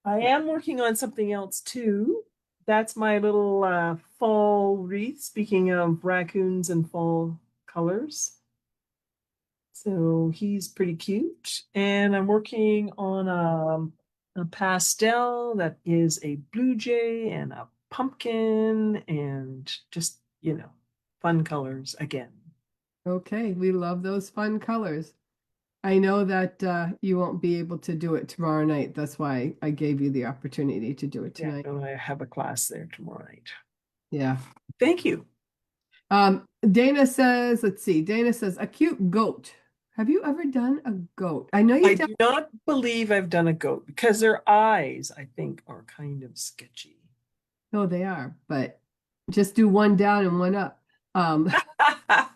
I am working on something else too. That's my little fall wreath. Speaking of raccoons and fall colors. So he's pretty cute. And I'm working on a pastel that is a blue jay and a pumpkin and just, fun colors again. okay, we love those fun colors. I know that you won't be able to do it tomorrow night. That's why I gave you the opportunity to do it Yeah, tonight. no, I have a class there tomorrow night. Yeah. Thank you. Dana says, let's see. Dana says, a cute goat. Have you ever done a goat? I know I you've done. do not believe I've done a goat because their eyes, I think, are kind of sketchy. No, they are, but just do one down and one up. Um,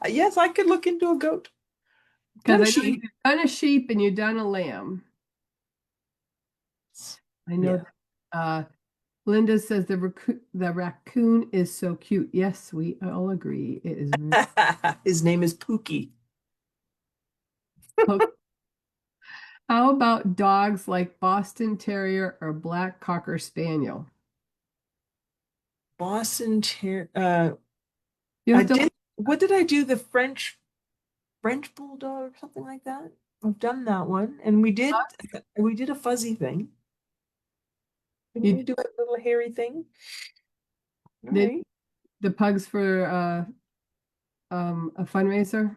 Yes, I could look into a goat. because Done a I know sheep. you've done a sheep and you've done a lamb. I know Yeah. that, Linda says the raccoon is so cute. Yes, we all agree. It is. His name is Pookie. How about dogs like Boston Terrier or Black Cocker Spaniel? Boston Ter You I have to did, what did I do? The French Bulldog or something like that? I've done that one. And we did a fuzzy thing. Didn't you we do a little hairy thing? All did right. the pugs for a fundraiser.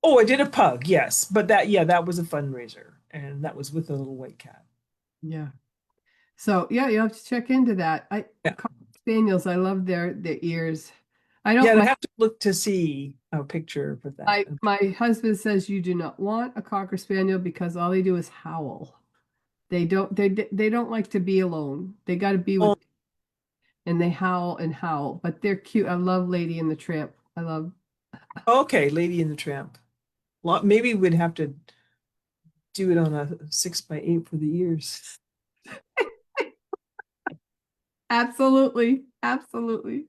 Oh, I did a pug, yes. But that was a fundraiser. And that was with a little white cat. Yeah. So yeah, you have to check into that. Yeah. Cocker Spaniels, I love their ears. I don't Yeah, I'd my have to look to see a picture for that. my husband says you do not want a Cocker Spaniel because all they do is howl. They don't like to be alone. They got to be with Oh, and they howl and howl, but they're cute. I love Lady and the Tramp. I love okay, Lady and the Tramp. Maybe we'd have to do it on a 6x8 for the ears. absolutely, absolutely.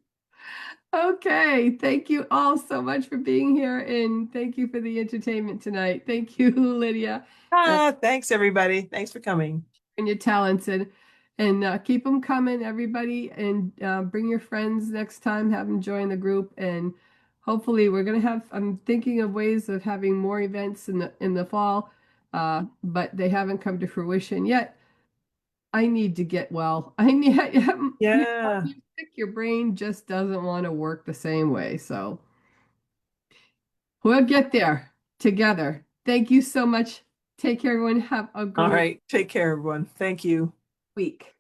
Okay, thank you all so much for being here and thank you for the entertainment tonight. Thank you, Lydia, and, Thanks everybody. Thanks for coming. and your talents and keep them coming, everybody, and bring your friends next time. Have them join the group, and hopefully, we're gonna have. I'm thinking of ways of having more events in the fall, but they haven't come to fruition yet. I need to get well. I need, when Yeah. you're sick, your brain just doesn't want to work the same way. So we'll get there together. Thank you so much. Take care, everyone. Have a All great right. Take care, everyone. Thank you. week.